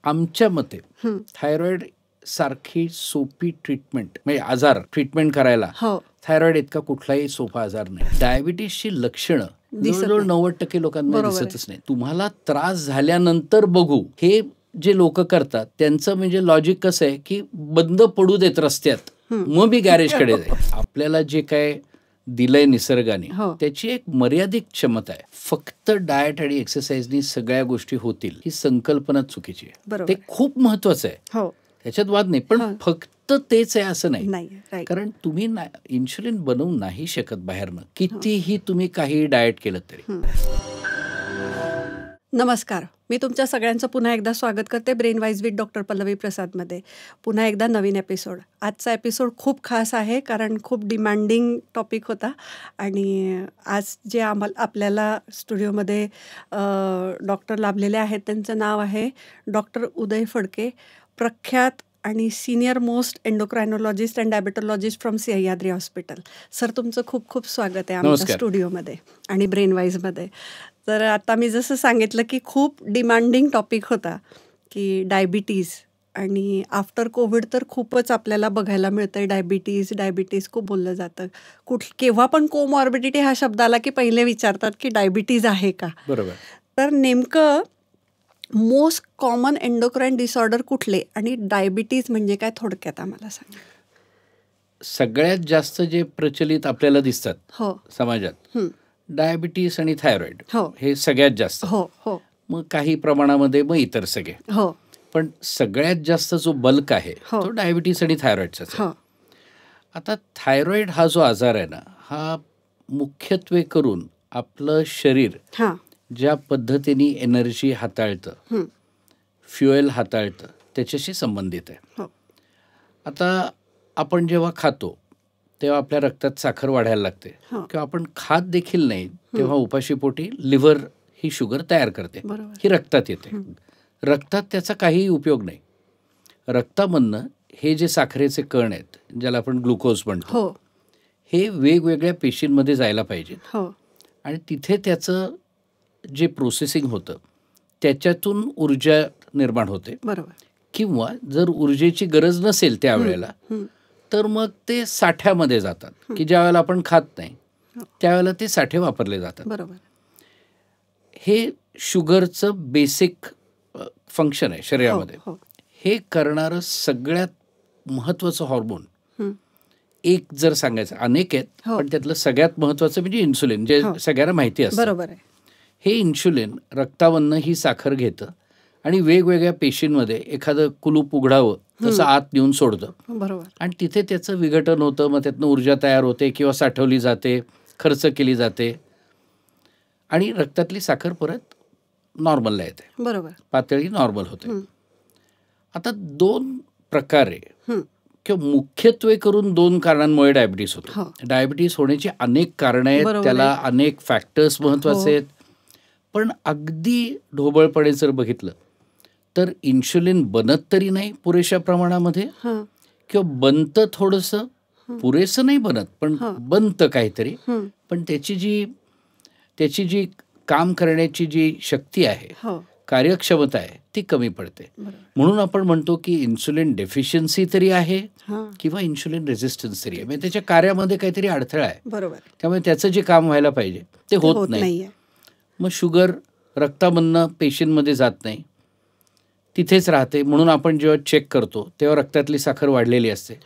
आमच्या मते थायरॉइड सारखी सोपी ट्रीटमेंट म्हणजे आजार ट्रीटमेंट करायला थायरॉइड इतका कुठलाही सोपा आजार नाही. डायबिटीसची लक्षणं जवळजवळ 90% लोकांमध्ये दिसतच नाही. तुम्हाला त्रास झाल्यानंतर बघू हे जे लोक करतात त्यांचं म्हणजे लॉजिक कसं आहे की बंद पडू देत रस्त्यात मग मी गॅरेजकडे जाईल. आपल्याला जे काय दिलंय निसर्गाने त्याची एक मर्यादित क्षमता आहे. फक्त डाएट आणि एक्सरसाइजनी सगळ्या गोष्टी होतील ही संकल्पना चुकीची आहे. ते खूप महत्वाचं आहे, त्याच्यात वाद नाही, पण फक्त तेच आहे असं नाही. कारण तुम्ही इन्शुलिन बनवू नाही शकत बाहेरनं, कितीही तुम्ही काही डाएट केलं तरी. नमस्कार, मी तुमच्या सगळ्यांचं पुन्हा एकदा स्वागत करते brain wise with doctor Pallavi प्रसादमध्ये. पुन्हा एकदा नवीन एपिसोड. आजचा एपिसोड खूप खास आहे कारण खूप डिमांडिंग टॉपिक होता आणि आज जे आपल्याला स्टुडिओमध्ये डॉक्टर लाभलेले आहेत त्यांचं नाव आहे डॉक्टर उदय फडके, प्रख्यात आणि senior most endocrinologist and diabetologist from Sahyadri hospital. Sir, तुमचं खूप खूप स्वागत आहे आमच्या स्टुडिओमध्ये आणि ब्रेन वाईजमध्ये. तर आता मी जसं सांगितलं की खूप डिमांडिंग टॉपिक होता की डायबिटीज, आणि आफ्टर कोविड तर खूपच आपल्याला बघायला मिळतं डायबिटीज खूप बोललं जातं. केव्हा पण कोमॉर्बिडिटी हा शब्द आला की पहिले विचारतात की डायबिटीज आहे का. बरोबर. तर नेमकं मोस्ट कॉमन एंडोक्राईन डिसऑर्डर कुठले आणि डायबिटीज म्हणजे काय थोडक्यात आम्हाला सांगा. सगळ्यात जास्त जे प्रचलित आपल्याला दिसतात समाजात डायबिटीस आणि थायरॉइड हे सगळ्यात जास्त. मग काही प्रमाणामध्ये मग इतर सगळे, पण सगळ्यात जास्त जो बल्क आहे तो डायबिटीस आणि थायरॉइडचाच आहे. आता थायरॉइड हा जो आजार आहे ना, हा मुख्यत्वे करून आपलं शरीर ज्या पद्धतीने एनर्जी हाताळतं, फ्युएल हाताळतं, त्याच्याशी संबंधित आहे. आता आपण जेव्हा खातो तेव्हा आपल्या रक्तात साखर वाढायला लागते, किंवा आपण खात देखील नाही तेव्हा उपाशीपोटी लिव्हर ही शुगर तयार करते, ही रक्तात येते. रक्तात त्याचा काहीही उपयोग नाही. रक्तामधनं हे जे साखरेचे कण आहेत ज्याला आपण ग्लुकोज म्हणतो, हे वेगवेगळ्या पेशींमध्ये जायला पाहिजेत आणि तिथे त्याचं जे प्रोसेसिंग होतं त्याच्यातून ऊर्जा निर्माण होते. किंवा जर ऊर्जेची गरज नसेल त्यावेळेला तर मग ते साठ्यामध्ये जातात की ज्या वेळेला आपण खात नाही त्यावेळेला ते साठे वापरले जातात. हे शुगरचं बेसिक फंक्शन आहे शरीरामध्ये. हे करणारं सगळ्यात महत्त्वाचं हॉर्मोन एक जर सांगायचं, अनेक आहेत पण त्यातलं सगळ्यात महत्त्वाचं म्हणजे इन्सुलिन, जे सगळ्यांना माहिती असतं. हे इन्सुलिन रक्तावरनं ही साखर घेतं आणि वेगवेगळ्या पेशींमध्ये एखादं कुलूप उघडावं तसं आत नेऊन सोडतं आणि तिथे त्याचं विघटन होतं. मग त्यातनं ऊर्जा तयार होते किंवा साठवली जाते, खर्च केली जाते आणि रक्तातली साखर परत नॉर्मलला येते, पातळी नॉर्मल होते. आता दोन प्रकारे किंवा मुख्यत्वे करून दोन कारणांमुळे डायबिटीस होतो. डायबिटीस होण्याची अनेक कारणं आहेत, त्याला अनेक फॅक्टर्स महत्त्वाचे आहेत. पण अगदी ढोबळपणे जर बघितलं तर इन्शुलिन बनत तरी नाही पुरेशा प्रमाणामध्ये, किंवा बनतं थोडंसं, पुरेसं नाही बनत पण बनतं काहीतरी, पण त्याची जी काम करण्याची जी शक्ती आहे, कार्यक्षमता आहे, ती कमी पडते. म्हणून आपण म्हणतो की इन्सुलिन डेफिशियन्सी तरी आहे किंवा इन्सुलिन रेझिस्टन्स तरी आहे, म्हणजे त्याच्या कार्यामध्ये काहीतरी अडथळा आहे. त्यामुळे त्याचं जे काम व्हायला पाहिजे ते होत नाही. मग शुगर रक्तामधनं पेशींमध्ये जात नाही, तिथेच राहते. म्हणून आपण जेव्हा चेक करतो तेव्हा रक्तातली साखर वाढलेली असते.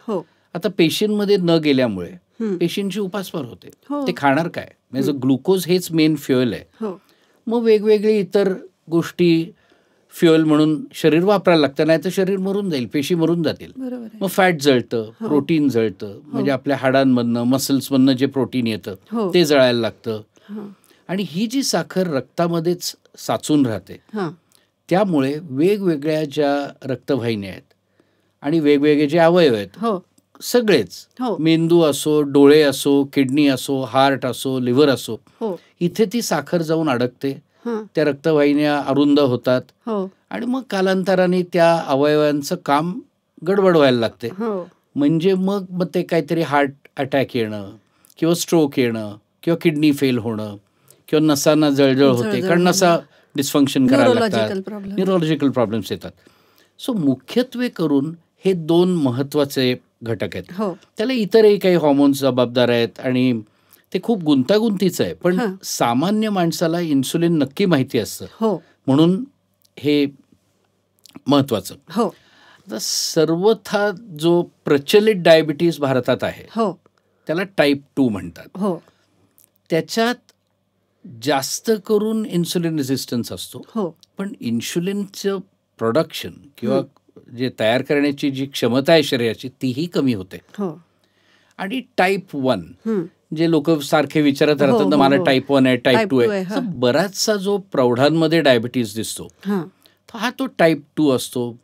आता पेशींमध्ये न गेल्यामुळे पेशींची उपासमार होते. ते खाणार काय, म्हणजे ग्लुकोज हेच मेन फ्युएल आहे. मग वेगवेगळे इतर गोष्टी फ्युएल म्हणून शरीर वापरायला लागतं, नाही तर शरीर मरून जाईल, पेशी मरून जातील. मग फॅट जळतं, प्रोटीन जळतं, म्हणजे आपल्या हाडांमधनं मसल्समधनं जे प्रोटीन येतं ते जळायला लागतं. आणि ही जी साखर रक्तामध्येच साचून राहते, त्यामुळे वेगवेगळ्या ज्या रक्तवाहिन्या आहेत आणि वेगवेगळे जे अवयव आहेत सगळेच, मेंदू असो, डोळे असो, किडनी असो, हार्ट असो, लिव्हर असो, इथे ती साखर जाऊन अडकते. त्या रक्तवाहिन्या अरुंद होतात आणि मग कालांतराने त्या अवयवांचं काम गडबड व्हायला लागते. म्हणजे मग ते काहीतरी हार्ट अटॅक येणं किंवा स्ट्रोक येणं किंवा किडनी फेल होणं किंवा नसांना जळजळ होते, कारण नसा डिस्फंक्शन करायला लागतात, न्यूरोलॉजिकल प्रॉब्लेम्स येतात. सो मुख्यत्वे करून हे 2 महत्वाचे घटक आहेत. त्याला इतरही काही हॉर्मोन्स जबाबदार आहेत आणि ते खूप गुंतागुंतीचं आहे, पण सामान्य माणसाला इन्सुलिन नक्की माहिती असतं, म्हणून हे महत्वाचं. आता सर्वथा जो प्रचलित डायबिटीज भारतात आहे त्याला टाईप 2 म्हणतात. त्याच्यात जास्त करून इन्सुलिन रेझिस्टन्स असतो, पण इन्सुलिनचं प्रोडक्शन किंवा जे तयार करण्याची जी क्षमता आहे शरीराची तीही कमी होते. आणि टाईप 1 जे लोक सारखे विचारत राहतात ना, मला टाईप 1 आहे, टाईप 2 आहे. बराचसा जो प्रौढांमध्ये डायबिटीज दिसतो हा तो टाईप 2 असतो.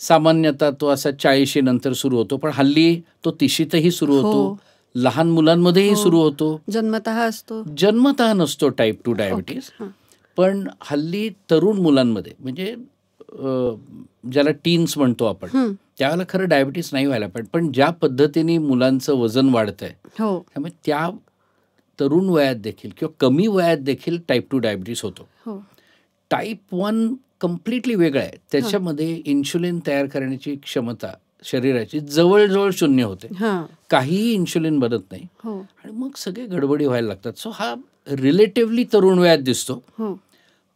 सामान्यतः तो असा 40 नंतर सुरू होतो, पण हल्ली तो 30ही सुरू होतो, लहान मुलांमध्येही सुरू होतो, जन्मतः नसतो टाईप 2 डायबिटीज. पण हल्ली तरुण मुलांमध्ये, म्हणजे ज्याला टीन्स म्हणतो आपण, त्यावेळेला खरं डायबिटीस नाही व्हायला पाहिजे, पण ज्या पद्धतीने मुलांचं वजन वाढतंय त्यामुळे त्या तरुण वयात देखील किंवा कमी वयात देखील टाईप 2 डायबिटीस होतो. टाईप 1 कम्प्लिटली वेगळं आहे. त्याच्यामध्ये इन्शुलिन तयार करण्याची क्षमता शरीराची जवळजवळ 0 होते, काहीही इन्शुलिन बनत नाही आणि मग सगळे गडबडी व्हायला लागतात. सो हा रिलेटिव्हली तरुण वयात दिसतो,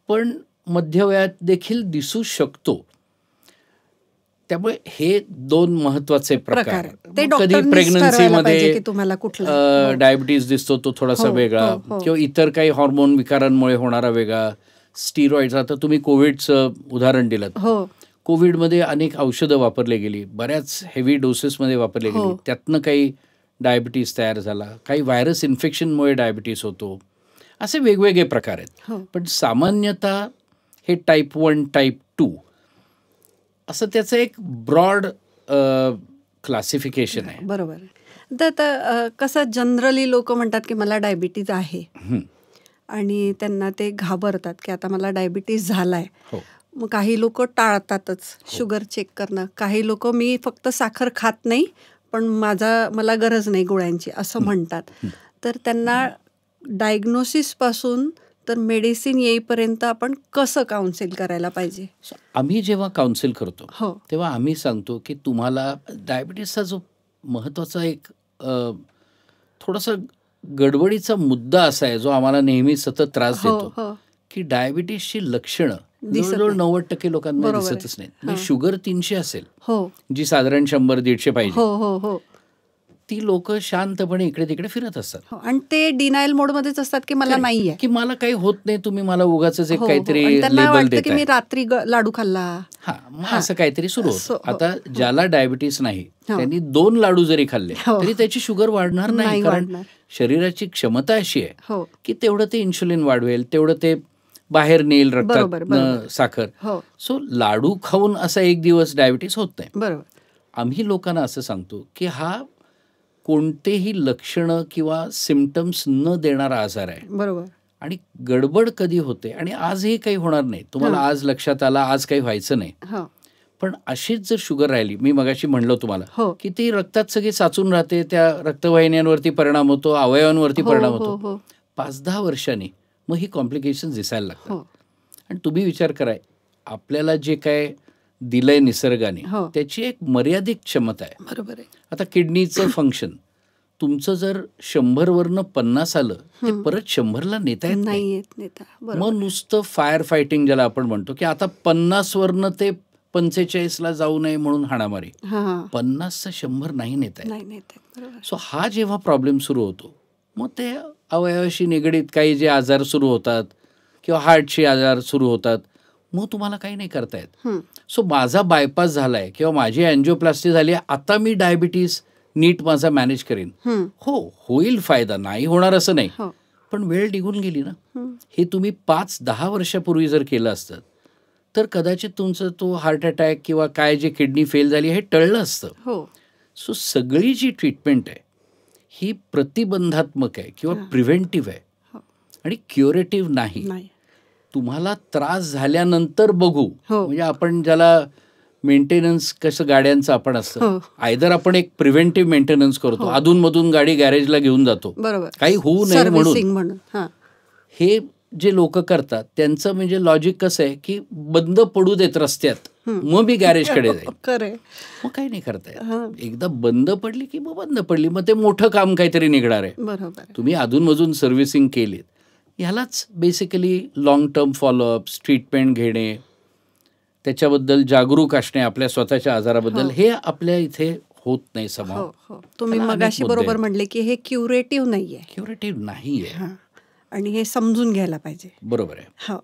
पण मध्यवयात देखील दिसू शकतो. त्यामुळे हे 2 महत्वाचे प्रकार. कधी प्रेग्नन्सीमध्ये डायबिटीज दिसतो तो थोडासा वेगळा, किंवा इतर काही हॉर्मोन विकारांमुळे होणारा वेगळा, स्टिरॉइड्स. आता तुम्ही कोविडचं उदाहरण दिलं, कोविडमध्ये अनेक औषधं वापरली गेली, बऱ्याच हेवी डोसेसमध्ये वापरली गेली, त्यातनं काही डायबिटीज तयार झाला, काही व्हायरस इन्फेक्शनमुळे डायबिटीज होतो, असे वेगवेगळे प्रकार आहेत. पण सामान्यतः हे टाईप 1 टाईप 2 असं त्याचं एक ब्रॉड क्लासिफिकेशन आहे. बरोबर. तर कसं जनरली लोक म्हणतात की मला डायबिटीज आहे आणि त्यांना ते घाबरतात की आता मला डायबिटीज झालाय. मग काही लोक टाळतातच शुगर चेक करणं, काही लोक मी फक्त साखर खात नाही पण मला गरज नाही गोळ्यांची असं म्हणतात. तर त्यांना डायग्नोसिसपासून तर मेडिसिन येईपर्यंत आपण कसं काउन्सिल करायला पाहिजे? आम्ही जेव्हा काउन्सिल करतो तेव्हा आम्ही सांगतो की तुम्हाला डायबिटीसचा जो महत्त्वाचा एक थोडासा गडबडीचा मुद्दा असा आहे जो आम्हाला नेहमी सतत त्रास देतो की डायबिटीसची लक्षणं जवळजवळ 90% लोकांना दिसतच नाहीत. शुगर 300 असेल जी साधारण 100-150 पाहिजे, ती लोक शांतपणे इकडे तिकडे फिरत असतात आणि ते डिनायल मोडमध्येच असतात की मला नाहीये, की मला काही होत नाही, तुम्ही मला उगाचच एक काहीतरी लेबल देताय, मी रात्री लाडू खाल्ला, असं काहीतरी सुरू होतं. आता ज्याला डायबिटीस नाही त्यांनी 2 लाडू जरी खाल्ले तरी त्याची शुगर वाढणार नाही, कारण शरीराची क्षमता अशी आहे की तेवढं ते इन्शुलिन वाढवेल, तेवढं ते बाहेर नेईल रक्तात साखर. सो लाडू खाऊन असा एक दिवस डायबिटीस होत नाही. आम्ही लोकांना असं सांगतो की हा कोणतेही लक्षणं किंवा सिम्पटम्स न देणारा आजार आहे. बरोबर. आणि गडबड कधी होते, आणि आजही काही होणार नाही, तुम्हाला आज लक्षात आला, आज काही व्हायचं नाही, पण अशीच जर शुगर राहिली, मी मगाशी म्हणलो तुम्हाला की ती रक्तात सगळी साचून राहते, त्या रक्तवाहिन्यांवरती परिणाम होतो, अवयवांवरती परिणाम होतो, 5-10 वर्षांनी मग ही कॉम्प्लिकेशन दिसायला लागतात. आणि तुम्ही विचार कराय, आपल्याला जे काय दिलंय निसर्गाने त्याची एक मर्यादित क्षमता आहे. बरोबर आहे. आता किडनीचं फंक्शन तुमचं जर 100 वरनं 50 आलं ते परत 100ला नेता येत नाही. मग नुसतं फायर फायटिंग ज्याला आपण म्हणतो की आता 50 वरनं ते 45ला जाऊ नये म्हणून हाणामारी, 50चं 100 नाही नेता येत. सो हा जेव्हा प्रॉब्लेम सुरू होतो मग ते अवयवाशी निगडीत काही जे आजार सुरू होतात किंवा हार्टचे आजार सुरू होतात, मग तुम्हाला काही नाही करता येत. सो माझा बायपास झालाय किंवा माझी अँजिओप्लास्टी झाली, आता मी डायबिटीस नीट माझा मॅनेज करीन, होईल फायदा, नाही होणार असं नाही, पण वेळ निघून गेली ना. हे तुम्ही 5-10 वर्षापूर्वी जर केलं असतं तर कदाचित तुमचं तो हार्ट अटॅक किंवा काय जे किडनी फेल झाली हे टळलं असतं. सो सगळी जी ट्रीटमेंट आहे ही प्रतिबंधात्मक आहे किंवा प्रिव्हेंटिव्ह आहे आणि क्युरेटिव्ह नाही. तुम्हाला त्रास झाल्यानंतर बघू, म्हणजे आपण ज्याला मेंटेनन्स कसं गाड्यांचं आपण असतं, आयदर आपण एक प्रिव्हेंटिव्ह मेंटेनन्स करतो, अधूनमधून गाडी गॅरेजला घेऊन जातो, काही होऊ नये म्हणून. हे जे लोक करतात त्यांचं म्हणजे लॉजिक कसं आहे की बंद पडू देत रस्त्यात मग मी गॅरेजकडे जाईल. खरे मग काही नाही करता येत. एकदा बंद पडली की मग बंद पडली, मग ते मोठं काम काहीतरी निघणार आहे. बरोबर. तुम्ही अधूनमधून सर्व्हिसिंग केलीत, ह्यालाच basically long term follow-ups, treatment घेणे, त्याच्याबद्दल जागरूक असणे आपल्या स्वतःच्या आजाराबद्दल, हे आपल्या इथे होत नाही समाव. तुम्ही मगाशी बरोबर म्हणले की हे क्युरेटिव्ह नाहीये. क्युरेटिव्ह नाहीये आणि हे समजून घ्यायला पाहिजे. बरोबर आहे. हो,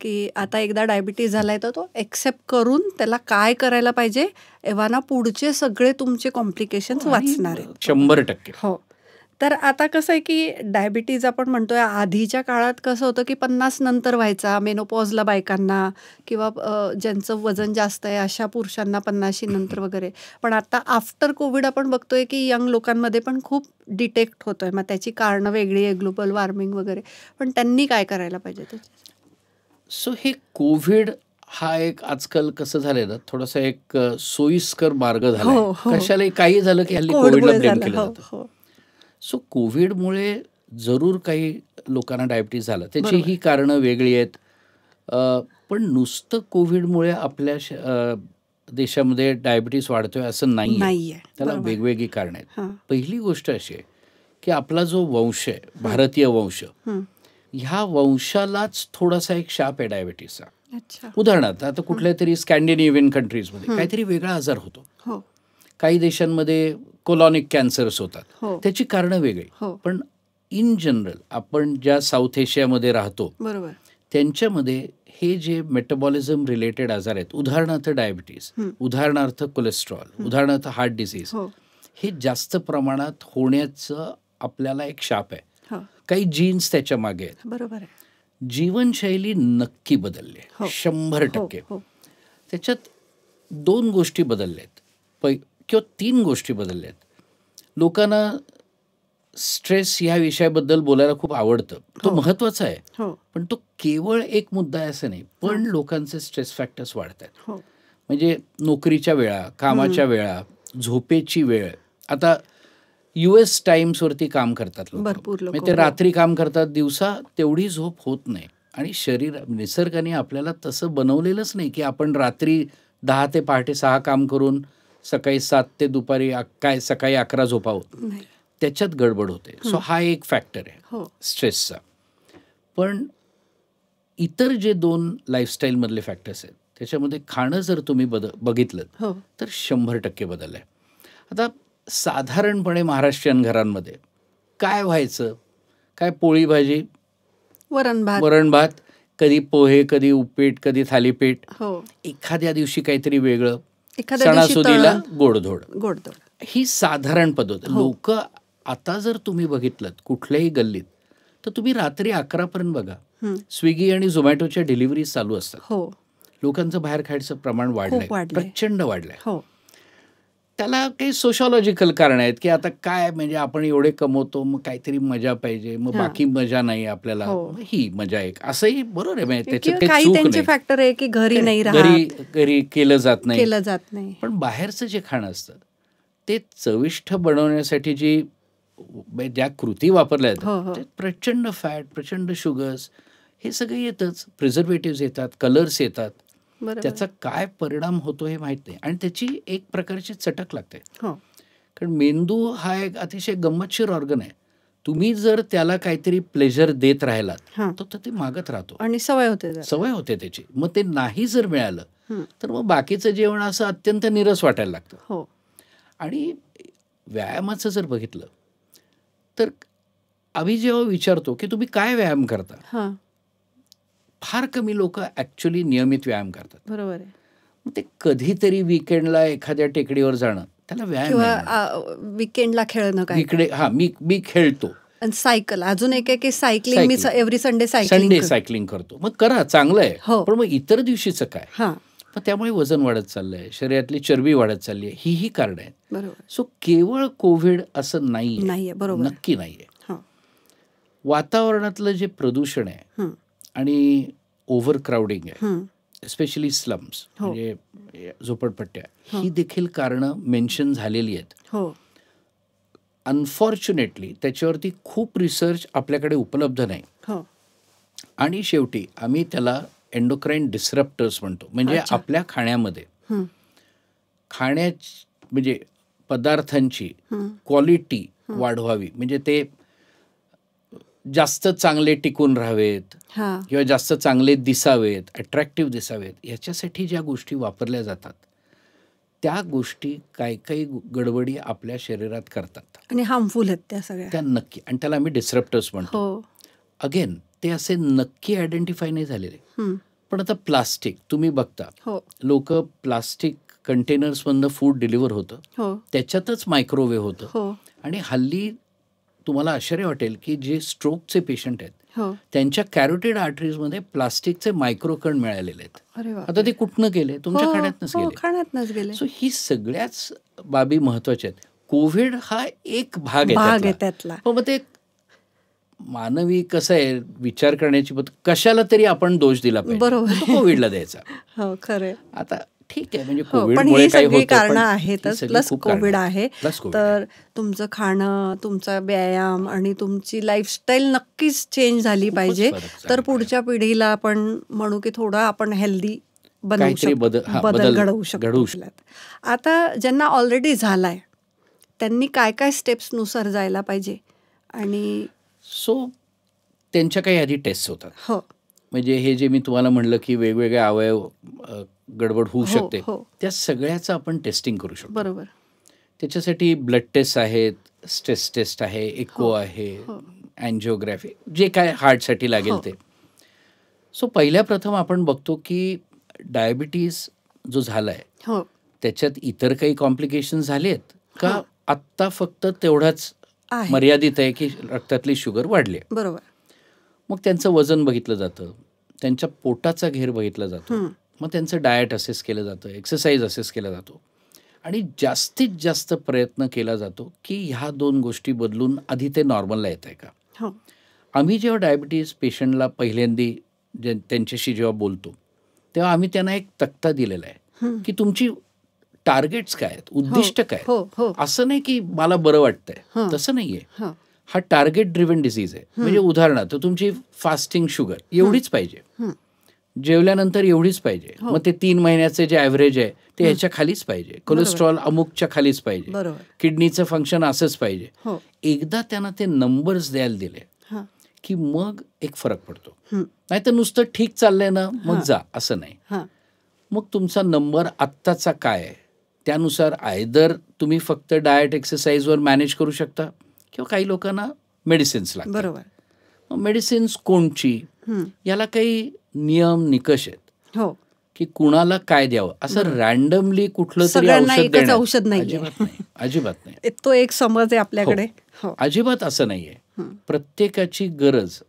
की आता एकदा डायबिटीज झालाय तर तो एक्सेप्ट करून त्याला काय करायला पाहिजे, एव्हाना पुढचे सगळे तुमचे कॉम्प्लिकेशन्स वाचणार आहेत. 100%. हो. तर आता कसं आहे की डायबिटीज आपण म्हणतोय, आधीच्या काळात कसं होतं की 50 नंतर व्हायचा, मेनोपॉजला बायकांना किंवा ज्यांचं वजन जास्त आहे अशा पुरुषांना 50 नंतर वगैरे. पण आता आफ्टर कोविड आपण बघतोय की यंग लोकांमध्ये पण खूप डिटेक्ट होतोय. मग त्याची कारणं वेगळी आहे, ग्लोबल वॉर्मिंग वगैरे. पण त्यांनी काय करायला पाहिजे त्याच्यात? सो हे कोविड हा एक आजकाल कसं झालंय ना, थोडासा एक सोयीस्कर मार्ग झाला. कशालाही काही झालं की हल्ली कोविडला ब्लेम केलं जातं. सो कोविडमुळे जरूर काही लोकांना डायबिटीज झालं, त्याची ही कारणं वेगळी आहेत. पण नुसतं कोविडमुळे आपल्या देशामध्ये डायबिटीज वाढतोय असं नाही. त्याला वेगवेगळी कारणं आहेत. पहिली गोष्ट अशी आहे की आपला जो वंश आहे, भारतीय वंश, ह्या वंशालाच थोडासा एक शाप आहे डायबिटीजचा. उदाहरणार्थ आता कुठल्या तरी स्कॅन्डिनेव्हियन कंट्रीजमध्ये काहीतरी वेगळा आजार होतो, काही देशांमध्ये कोलॉनिक कॅन्सर्स होतात, त्याची कारणं वेगळी. पण इन जनरल आपण ज्या साऊथ एशियामध्ये राहतो त्यांच्यामध्ये हे जे मेटाबॉलिझम रिलेटेड आजार आहेत, उदाहरणार्थ डायबिटीज, उदाहरणार्थ कोलेस्ट्रॉल, उदाहरणार्थ हार्ट डिसीज, हे जास्त प्रमाणात होण्याचं आपल्याला एक शाप आहे. काही जीन्स त्याच्या मागे आहेत. बरोबर आहे. जीवनशैली नक्की बदलली आहे 100%. त्याच्यात 2 गोष्टी बदलल्यात किंवा 3 गोष्टी बदलल्यात. लोकांना स्ट्रेस ह्या विषयाबद्दल बोलायला खूप आवडतं, तो महत्वाचा आहे, पण तो केवळ एक मुद्दा आहे असं नाही. पण लोकांचे स्ट्रेस फॅक्टर्स वाढत आहेत. म्हणजे नोकरीच्या वेळा, कामाच्या वेळा, झोपेची वेळ. आता US टाइम्सवरती काम करतात लोक, म्हणजे ते रात्री काम करतात, दिवसा तेवढी झोप होत नाही. आणि निसर्गाने आपल्याला तसं बनवलेलंच नाही की आपण रात्री 10 ते पहाटे 6 काम करून सकाळी 7 ते दुपारी सकाळी 11 झोपावं. त्याच्यात गडबड होते. सो हा एक फॅक्टर आहे स्ट्रेसचा. पण इतर जे 2 लाईफस्टाईलमधले फॅक्टर्स आहेत त्याच्यामध्ये खाणं जर तुम्ही बघितलं तर 100% बदल आहे. आता साधारणपणे महाराष्ट्रीयन घरांमध्ये काय व्हायचं, काय पोळी भाजी, वरण भात, कधी पोहे, कधी उपीट, कधी थालीपीठ, एखाद्या दिवशी काहीतरी वेगळं, सणासुदीला गोडधोड. ही साधारण पद्धत. लोक आता जर तुम्ही बघितलं कुठल्याही गल्लीत तर तुम्ही रात्री 11 पर्यंत बघा, स्विगी आणि झोमॅटोच्या डिलिव्हरी चालू असतात. लोकांचं बाहेर खायचं प्रमाण वाढलंय, प्रचंड वाढलंय. त्याला काही सोशॉलॉजिकल कारण आहेत की आता काय, म्हणजे आपण एवढे कमवतो, मग काहीतरी मजा पाहिजे, मग बाकी मजा नाही आपल्याला, ही मजा एक असंही बरोबर आहे. त्याच्यात काही चूक फॅक्टर आहे की घरी केलं जात नाही. पण बाहेरचं जे खाणं असतं ते चविष्ट बनवण्यासाठी ज्या कृती वापरल्या जातात, प्रचंड फॅट, प्रचंड शुगर्स, हे सगळे येतच, प्रिझर्वेटिव्ह येतात, कलर्स येतात. त्याचा काय परिणाम होतो हे माहित नाही. आणि त्याची एक प्रकारची चटक लागते. कारण मेंदू हा एक अतिशय गंमतशीर ऑर्गन आहे. तुम्ही जर त्याला काहीतरी प्लेजर देत राहिलात तर ते मागत राहतो आणि सवय होते त्याची. मग ते नाही जर मिळालं तर मग बाकीचं जेवण असं अत्यंत नीरस वाटायला लागतं. आणि व्यायामाचं जर बघितलं तर आम्ही जेव्हा विचारतो की तुम्ही काय व्यायाम करता, फार कमी लोक ऍक्च्युली नियमित व्यायाम करतात. बरोबर आहे. मग ते कधीतरी विकेंडला एखाद्या टेकडीवर जाणं त्याला व्यायाम. विकेंडला खेळणं काय इकडे मी खेळतो. सायकल अजून एक आहे की सायकलिंग, मी एव्हरी संडे सायकलिंग करतो. मग करा, चांगलं आहे. पण मग इतर दिवशीचं काय? मग त्यामुळे वजन वाढत चाललंय, शरीरातली चरबी वाढत चालली आहे, ही कारण आहेत. सो केवळ कोविड असं नाहीये, नक्की नाहीये. वातावरणातलं जे प्रदूषण आहे आणि ओव्हर क्राऊडिंग आहे, एस्पेशली स्लम्स म्हणजे झोपडपट्ट्या, ही देखील कारणं मेन्शन झालेली आहेत. अनफॉर्च्युनेटली त्याच्यावरती खूप रिसर्च आपल्याकडे उपलब्ध नाही. आणि शेवटी आम्ही त्याला एंडोक्राईन डिसरप्टर्स म्हणतो. म्हणजे आपल्या खाण्यामध्ये म्हणजे पदार्थांची क्वालिटी वाढवावी, म्हणजे ते जास्त चांगले टिकून राहावेत किंवा जास्त चांगले दिसावेत, अट्रॅक्टिव्ह दिसावेत, याच्यासाठी ज्या गोष्टी वापरल्या जातात त्या गोष्टी काही गडबडी आपल्या शरीरात करतात आणि हार्मफुल आहेत त्या सगळ्या, त्या नक्की. आणि त्याला आम्ही डिसरप्टर्स म्हणतो. अगेन ते असे नक्की आयडेंटिफाय नाही झालेले. पण आता प्लास्टिक तुम्ही बघता, लोक प्लास्टिक कंटेनर्समधनं फूड डिलिव्हर होतं, त्याच्यातच मायक्रोवेव्ह होतं. आणि हल्ली तुम्हाला आश्चर्य वाटेल की जे स्ट्रोकचे पेशंट आहेत त्यांच्या कॅरोटिड आर्टरीजमध्ये प्लास्टिकचे मायक्रोकण मिळालेले आहेत. आता ते कुठनं गेले? तुमच्या खाण्यातनंच गेले. सो ही सगळ्याच बाबी महत्वाच्या आहेत. कोविड हा एक भाग आहे त्यातला. मग ते मानवी कसं आहे, विचार करण्याची पद्धत, कशाला तरी आपण दोष दिला पाहिजे, बरोबर, कोविडला द्यायचा. खरं. आता ठीक आहे, म्हणजे कोविडमुळे काही कारणं आहेतच, प्लस कोविड आहे. तर तुमचं खाणं, तुमचा व्यायाम आणि तुमची लाईफस्टाईल नक्कीच चेंज झाली पाहिजे, तर पुढच्या पिढीला आपण म्हणू की थोडं आपण हेल्दी बदल घडवू शकतो. आता ज्यांना ऑलरेडी झालाय त्यांनी काय काय स्टेप्सनुसार जायला पाहिजे? आणि त्यांच्या काही आधी टेस्ट होतात. म्हणजे हे जे मी तुम्हाला म्हणलं की वेगवेगळे अवयव गडबड होऊ शकते, त्या सगळ्याचं आपण टेस्टिंग करू शकतो. बरोबर. त्याच्यासाठी ब्लड टेस्ट आहेत, स्ट्रेस टेस्ट आहे, इको आहे, अँजिओग्राफी, जे काय हार्टसाठी लागेल ते. पहिल्या प्रथम आपण बघतो की डायबिटीज जो झालाय त्याच्यात इतर काही कॉम्प्लिकेशन झालेत का, आत्ता फक्त तेवढाच मर्यादित आहे की रक्तातली शुगर वाढली. बरोबर. मग त्यांचं वजन बघितलं जातं, त्यांच्या पोटाचा घेर बघितला जातो, मग त्यांचं डाएट असेस केलं जातं, एक्सरसाइज असेस केला जातो, आणि जास्तीत जास्त प्रयत्न केला जातो की ह्या 2 गोष्टी बदलून आधी ते नॉर्मलला येत आहे का. आम्ही जेव्हा डायबिटीज पेशंटला पहिल्यांदी त्यांच्याशी जेव्हा बोलतो तेव्हा आम्ही त्यांना एक तक्ता दिलेला आहे की तुमची टार्गेट्स काय आहेत, उद्दिष्ट काय. असं नाही की मला बरं वाटतंय, तसं नाहीये. हा टार्गेट ड्रिव्हन डिसीज आहे. म्हणजे उदाहरणार्थ तुमची फास्टिंग शुगर एवढीच पाहिजे, जेवल्यानंतर एवढीच पाहिजे, मग ते 3 महिन्याचे जे ॲव्हरेज आहे ते ह्याच्या खालीच पाहिजे, कोलेस्ट्रॉल अमुकच्या खालीच पाहिजे, किडनीचं फंक्शन असंच पाहिजे. एकदा त्यांना ते नंबर्स द्यायला दिले की मग एक फरक पडतो. नाही तर नुसतं ठीक चाललंय ना मग जा, असं नाही. मग तुमचा नंबर आत्ताचा काय आहे त्यानुसार आयदर तुम्ही फक्त डाएट एक्सरसाइजवर मॅनेज करू शकता किंवा काही लोकांना मेडिसिन्स लागतात. बरोबर. मग मेडिसिन्स कोणची, याला काही नियम निकष आहेत की कुणाला काय द्यावं, असं रॅन्डमली कुठलं तरी औषध नाही, अजिबात नाही. तो एक समज आहे आपल्याकडे. अजिबात असं नाहीये. प्रत्येकाची गरज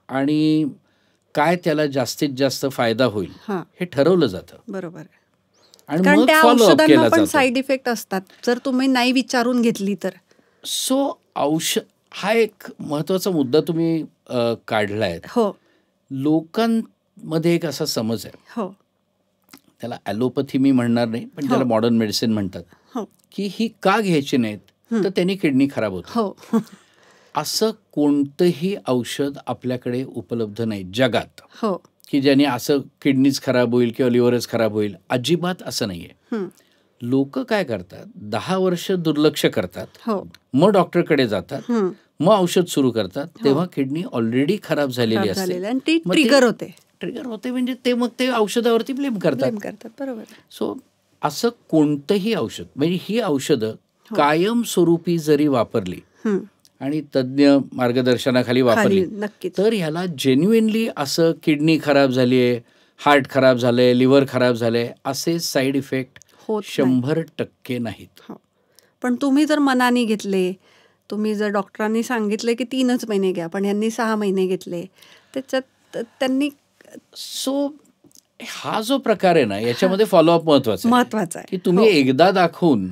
आणि काय त्याला जास्तीत जास्त फायदा होईल हे ठरवलं जातं. बरोबर. आणि मग फॉलोअप केला जातो. साईड इफेक्ट असतात जर तुम्ही नाही विचारून घेतली तर. औषध हा एक महत्वाचा मुद्दा तुम्ही काढलाय. लोकांमध्ये एक असा समज आहे, त्याला ॲलोपॅथी मी म्हणणार नाही पण त्याला मॉडर्न मेडिसिन म्हणतात, की ही का घ्यायची नाहीत तर त्यांनी किडनी खराब होते. असं कोणतंही औषध आपल्याकडे उपलब्ध नाही जगात की ज्याने असं किडनीच खराब होईल किंवा लिव्हरच खराब होईल. अजिबात असं नाहीये. लोक काय करतात, 10 वर्ष दुर्लक्ष करतात, मग डॉक्टरकडे जातात, मग औषध सुरू करतात, तेव्हा किडनी ऑलरेडी खराब झालेली असते, ट्रिगर होते म्हणजे ते मग ते औषधावरती ब्लेम करतात. बरोबर. सो असं कोणतंही औषध, म्हणजे ही औषधं कायमस्वरूपी जरी वापरली आणि तज्ज्ञ मार्गदर्शनाखाली वापरली तर ह्याला जेन्युइनली असं किडनी खराब झाली आहे, हार्ट खराब झालंय, लिव्हर खराब झालंय असे साईड इफेक्ट 100% नाहीत. पण तुम्ही जर मनाने घेतले, तुम्ही जर डॉक्टरांनी सांगितले की 3च महिने घ्या पण यांनी 6 महिने घेतले, त्याच्यात त्यांनी हा जो प्रकार आहे ना याच्यामध्ये फॉलोअप महत्वाचा आहे की तुम्ही एकदा दाखवून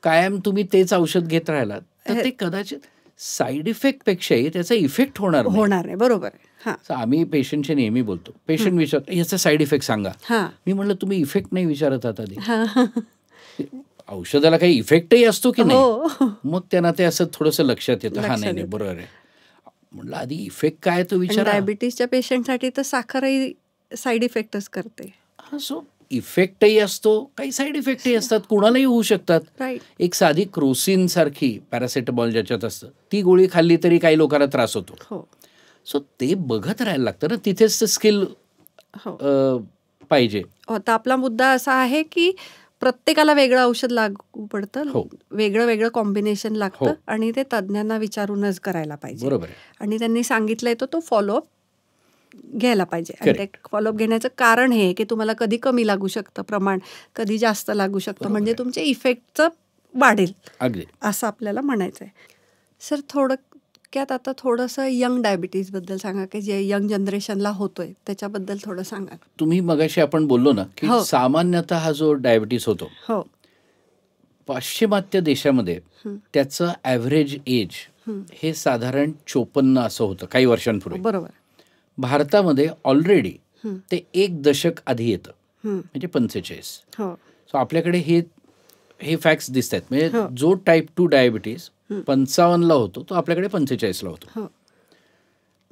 कायम तुम्ही तेच औषध घेत राहिलात तर ते कदाचित साईड इफेक्ट पेक्षाही त्याचा इफेक्ट होणार नाही. बरोबर. आम्ही पेशंटचे नेहमी बोलतो, पेशंट विचारतो याचा साईड इफेक्ट सांगा. मी म्हणलं तुम्ही इफेक्ट नाही विचारत आहात आधी, औषधाला काही इफेक्टही असतो की नाही. मग त्यांना ते असं थोडंसं लक्षात येतं, हा नाही बरोबर आहे. म्हटलं आधी इफेक्ट काय तो विचार. डायबिटीसच्या पेशंटसाठी तर साखरही साईड इफेक्टच करते. हा, सो इफेक्टही असतो, काही साईड इफेक्टही असतात, कुणालाही होऊ शकतात. राईट. एक साधी क्रोसिन सारखी पॅरासिटामॉल ज्याच्यात असतं, ती गोळी खाल्ली तरी काही लोकांना त्रास होतो. हो. सो ते बघत राहायला लागतं ना, तिथेच ते स्किल पाहिजे. आता आपला मुद्दा असा आहे की प्रत्येकाला वेगळं औषध लागू पडतं, हो. वेगळं वेगळं कॉम्बिनेशन हो. लागतं आणि ते तज्ज्ञांना विचारूनच करायला पाहिजे. बरोबर आहे. आणि त्यांनी सांगितलंय तो फॉलोअप घ्यायला पाहिजे. आणि ते Correct. फॉलोअप घेण्याचं कारण हे की तुम्हाला कधी कमी लागू शकतं प्रमाण, कधी जास्त लागू शकतं, बरोबर म्हणजे आहे. तुमचे इफेक्टचं वाढेल अगदी. असं आपल्याला म्हणायचं आहे. सर, थोडक्यात आता थोडंसं यंग डायबिटीजबद्दल सांगा, की जे यंग जनरेशनला होतोय त्याच्याबद्दल थोडं सांगा. तुम्ही मगाशी आपण बोललो ना की हो. सामान्यतः हा जो डायबिटीस होतो हो. पाश्चिमात्य देशामध्ये त्याचं ॲव्हरेज एज हे साधारण 54 असं होतं काही वर्षांपूर्वी. बरोबर. भारतामध्ये ऑलरेडी ते 1 दशक आधी येतं, म्हणजे 45. हो. सो आपल्याकडे हे फॅक्ट्स दिसत आहेत. म्हणजे हो. जो टाईप 2 डायबिटीस 55ला होतो तो आपल्याकडे 45ला होतो. हो.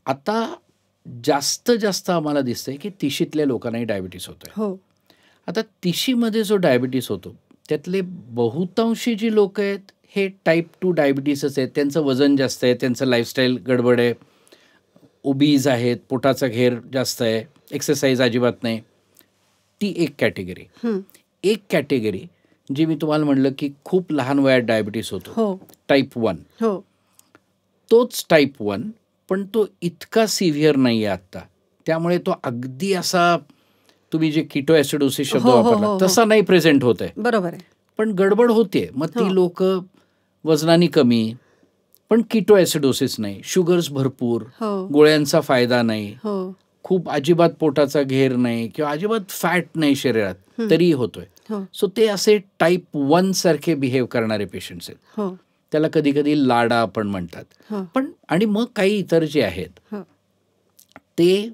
आता जास्त आम्हाला दिसतंय की 30ल्या लोकांनाही डायबिटीस होतोय. हो. आता 30मध्ये जो डायबिटीस होतो त्यातले बहुतांशी जी लोक आहेत हे टाईप 2 डायबिटीसच आहेत. त्यांचं वजन जास्त आहे, त्यांचं लाईफस्टाईल गडबड आहे, ओबीज आहेत, पोटाचा घेर जास्त आहे, एक्सरसाइज अजिबात नाही. ती एक कॅटेगरी. एक कॅटेगरी जी मी तुम्हाला म्हणलं की खूप लहान वयात डायबिटीस होतो, हो. टाईप 1. हो. तोच टाईप 1, पण तो इतका सिव्हिअर नाही आहे आत्ता. त्यामुळे तो अगदी असा तुम्ही जे कीटो ॲसिडोसिस शब्द हो, हो, वापरला हो, हो. तसा नाही प्रेझेंट होत आहे. बरोबर आहे. पण गडबड होते. मग हो. ती लोक वजनाने कमी, पण कीटो ॲसिडोसिस नाही, शुगर्स भरपूर, हो. गोळ्यांचा फायदा नाही, हो. खूप अजिबात पोटाचा घेर नाही किंवा अजिबात फॅट नाही शरीरात, तरीही होतोय. हो. सो ते असे टाईप 1 सारखे बिहेव करणारे पेशंट्स आहेत. हो. त्याला कधी कधी लाडा आपण म्हणतात. हो. पण आणि मग काही इतर जे आहेत हो. ते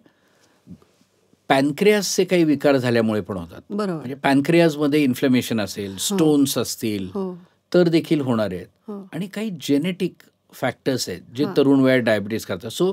पॅनक्रियासचे काही विकार झाल्यामुळे पण होतात. बरोबर. म्हणजे पॅनक्रियाजमध्ये इन्फ्लेमेशन असेल, स्टोन्स असतील हो. तर देखील होणार आहेत. हो. आणि काही जेनेटिक फॅक्टर्स आहेत जे हां. तरुण वयात डायबिटीस करतात. सो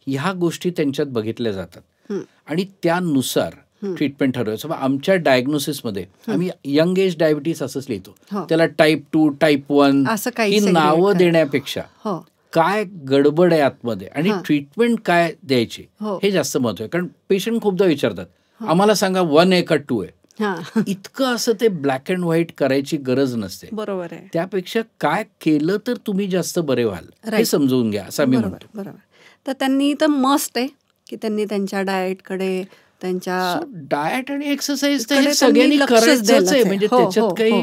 ह्या गोष्टी त्यांच्यात बघितल्या जातात आणि त्यानुसार ट्रीटमेंट ठरवायचं. आमच्या डायग्नोसिसमध्ये आम्ही यंग एज डायबिटीस असंच लिहितो. हो. त्याला टाईप 2, टाईप 1 असं काही ही segregate नावं करायचं. देण्यापेक्षा हो. काय गडबड आहे आतमध्ये आणि हां. ट्रीटमेंट काय द्यायची हो. हे जास्त महत्व आहे. कारण पेशंट खूपदा विचारतात, आम्हाला सांगा 1 आहे का 2 आहे. हां. इतकं असं ते ब्लॅक अँड व्हाईट करायची गरज नसते. बरोबर आहे. त्यापेक्षा काय केलं तर तुम्ही जास्त बरे व्हाल हे Right. समजून घ्या असं मी बरोबर. म्हणतो. बरोबर. तर त्यांनी तर मस्ट आहे की त्यांनी त्यांच्या डाएटकडे, त्यांच्या डाएट आणि एक्सरसाइज तर कडे हे सगळ्यांनी त्यांनी लक्षच करायचंच द्यायलाच आहे. आहे. म्हणजे हो, त्याच्यात हो, काही हो.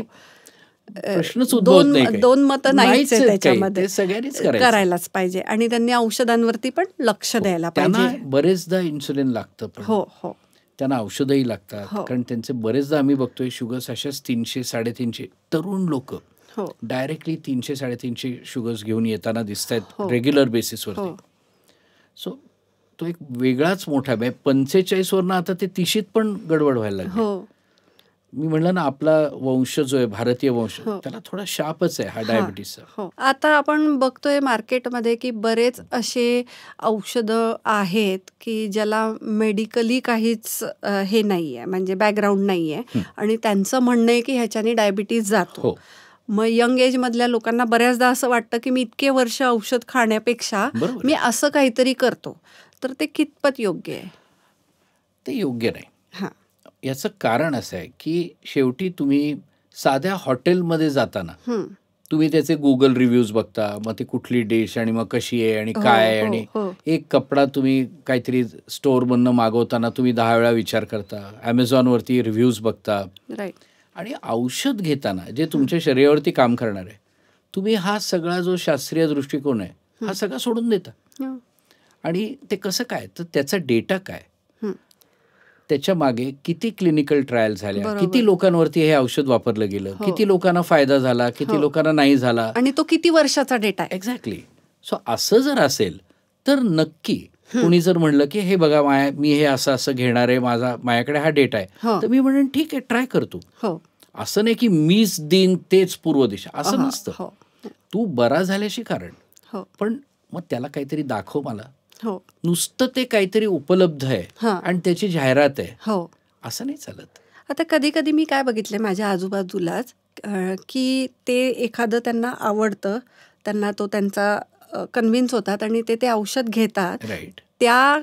प्रश्नच उद्भवत नाही काही. दोन मतं नाहीच आहे आहेत काही. त्याच्यामध्ये. ते सगळ्यांनीच करायचं. करायलाच पाहिजे आणि त्यांनी औषधांवरती पण लक्ष द्यायला त्यांना पाहिजे. बरेचदा इन्सुलिन लागतं, पण हो. हो. त्यांना औषधही लागतात. हो. कारण त्यांचे बरेचदा आम्ही बघतोय शुगर्स अशाच 300, 350 तरुण लोक हो. डायरेक्टली 300, 350 शुगर्स घेऊन येताना दिसत आहेत हो. रेग्युलर बेसिसवरती. हो. सो तो एक वेगळाच मोठा 45वरनं आता ते 30शीत पण गडबड व्हायला लागली. हो. मी म्हणलं ना, आपला वंश जो आहे भारतीय वंश हो. त्याला थोडा शापच आहे हा डायबिटीसचा. हो. आता आपण बघतोय मार्केटमध्ये की बरेच असे औषधं आहेत की ज्याला मेडिकली काहीच हे नाही आहे, म्हणजे बॅकग्राऊंड नाही आहे आणि त्यांचं म्हणणं आहे की ह्याच्याने डायबिटीज जातो. हो. मग यंग एजमधल्या लोकांना बऱ्याचदा असं वाटतं की मी इतके वर्ष औषध खाण्यापेक्षा बरोबर मी आहे. असं काहीतरी करतो. तर ते कितपत योग्य आहे? ते योग्य नाही. हां. याचं कारण असं आहे की शेवटी तुम्ही साध्या हॉटेलमध्ये जाताना तुम्ही त्याचे गुगल रिव्ह्यूज बघता, मग ती कुठली डिश आणि मग कशी आहे आणि काय आहे, हो, आणि हो. एक कपडा तुम्ही काहीतरी स्टोअरमधनं मागवताना तुम्ही 10 वेळा विचार करता, ॲमेझॉनवरती रिव्ह्यूज बघता. राईट. आणि औषध घेताना जे तुमच्या शरीरावरती काम करणार आहे, तुम्ही हा सगळा जो शास्त्रीय दृष्टिकोन आहे हा सगळा सोडून देता. हो. आणि ते कसं काय, तर त्याचा डेटा काय, त्याच्या मागे किती क्लिनिकल ट्रायल झाल्या, बरोबर. किती लोकांवरती हे औषध वापरलं गेलं, हो. किती लोकांना फायदा झाला, किती हो. लोकांना नाही झाला. आणि तो किती वर्षाचा डेटा आहे? एक्झॅक्टली. सो असं जर असेल तर नक्की कोणी जर म्हणलं की हे बघा मी हे असं घेणार आहे, माझ्याकडे हा डेटा आहे, हो. तर मी म्हणेन ठीक आहे, ट्राय करतो. हो. असं नाही की मीच देईन तेच पूर्व दिशा, असं नसतं. हो. तू बरा झाल्याशी कारण, हो. पण मग त्याला काहीतरी दाखव मला, हो. नुसतं ते काहीतरी उपलब्ध आहे हां. आणि त्याची जाहिरात आहे, हो. असं नाही चालत. आता कधी कधी मी काय बघितलंय माझ्या आजूबाजूलाच, की ते एखादं त्यांना आवडतं, त्यांना तो त्यांचा कन्व्हिन्स होतात आणि ते औषध घेतात. राईट. त्या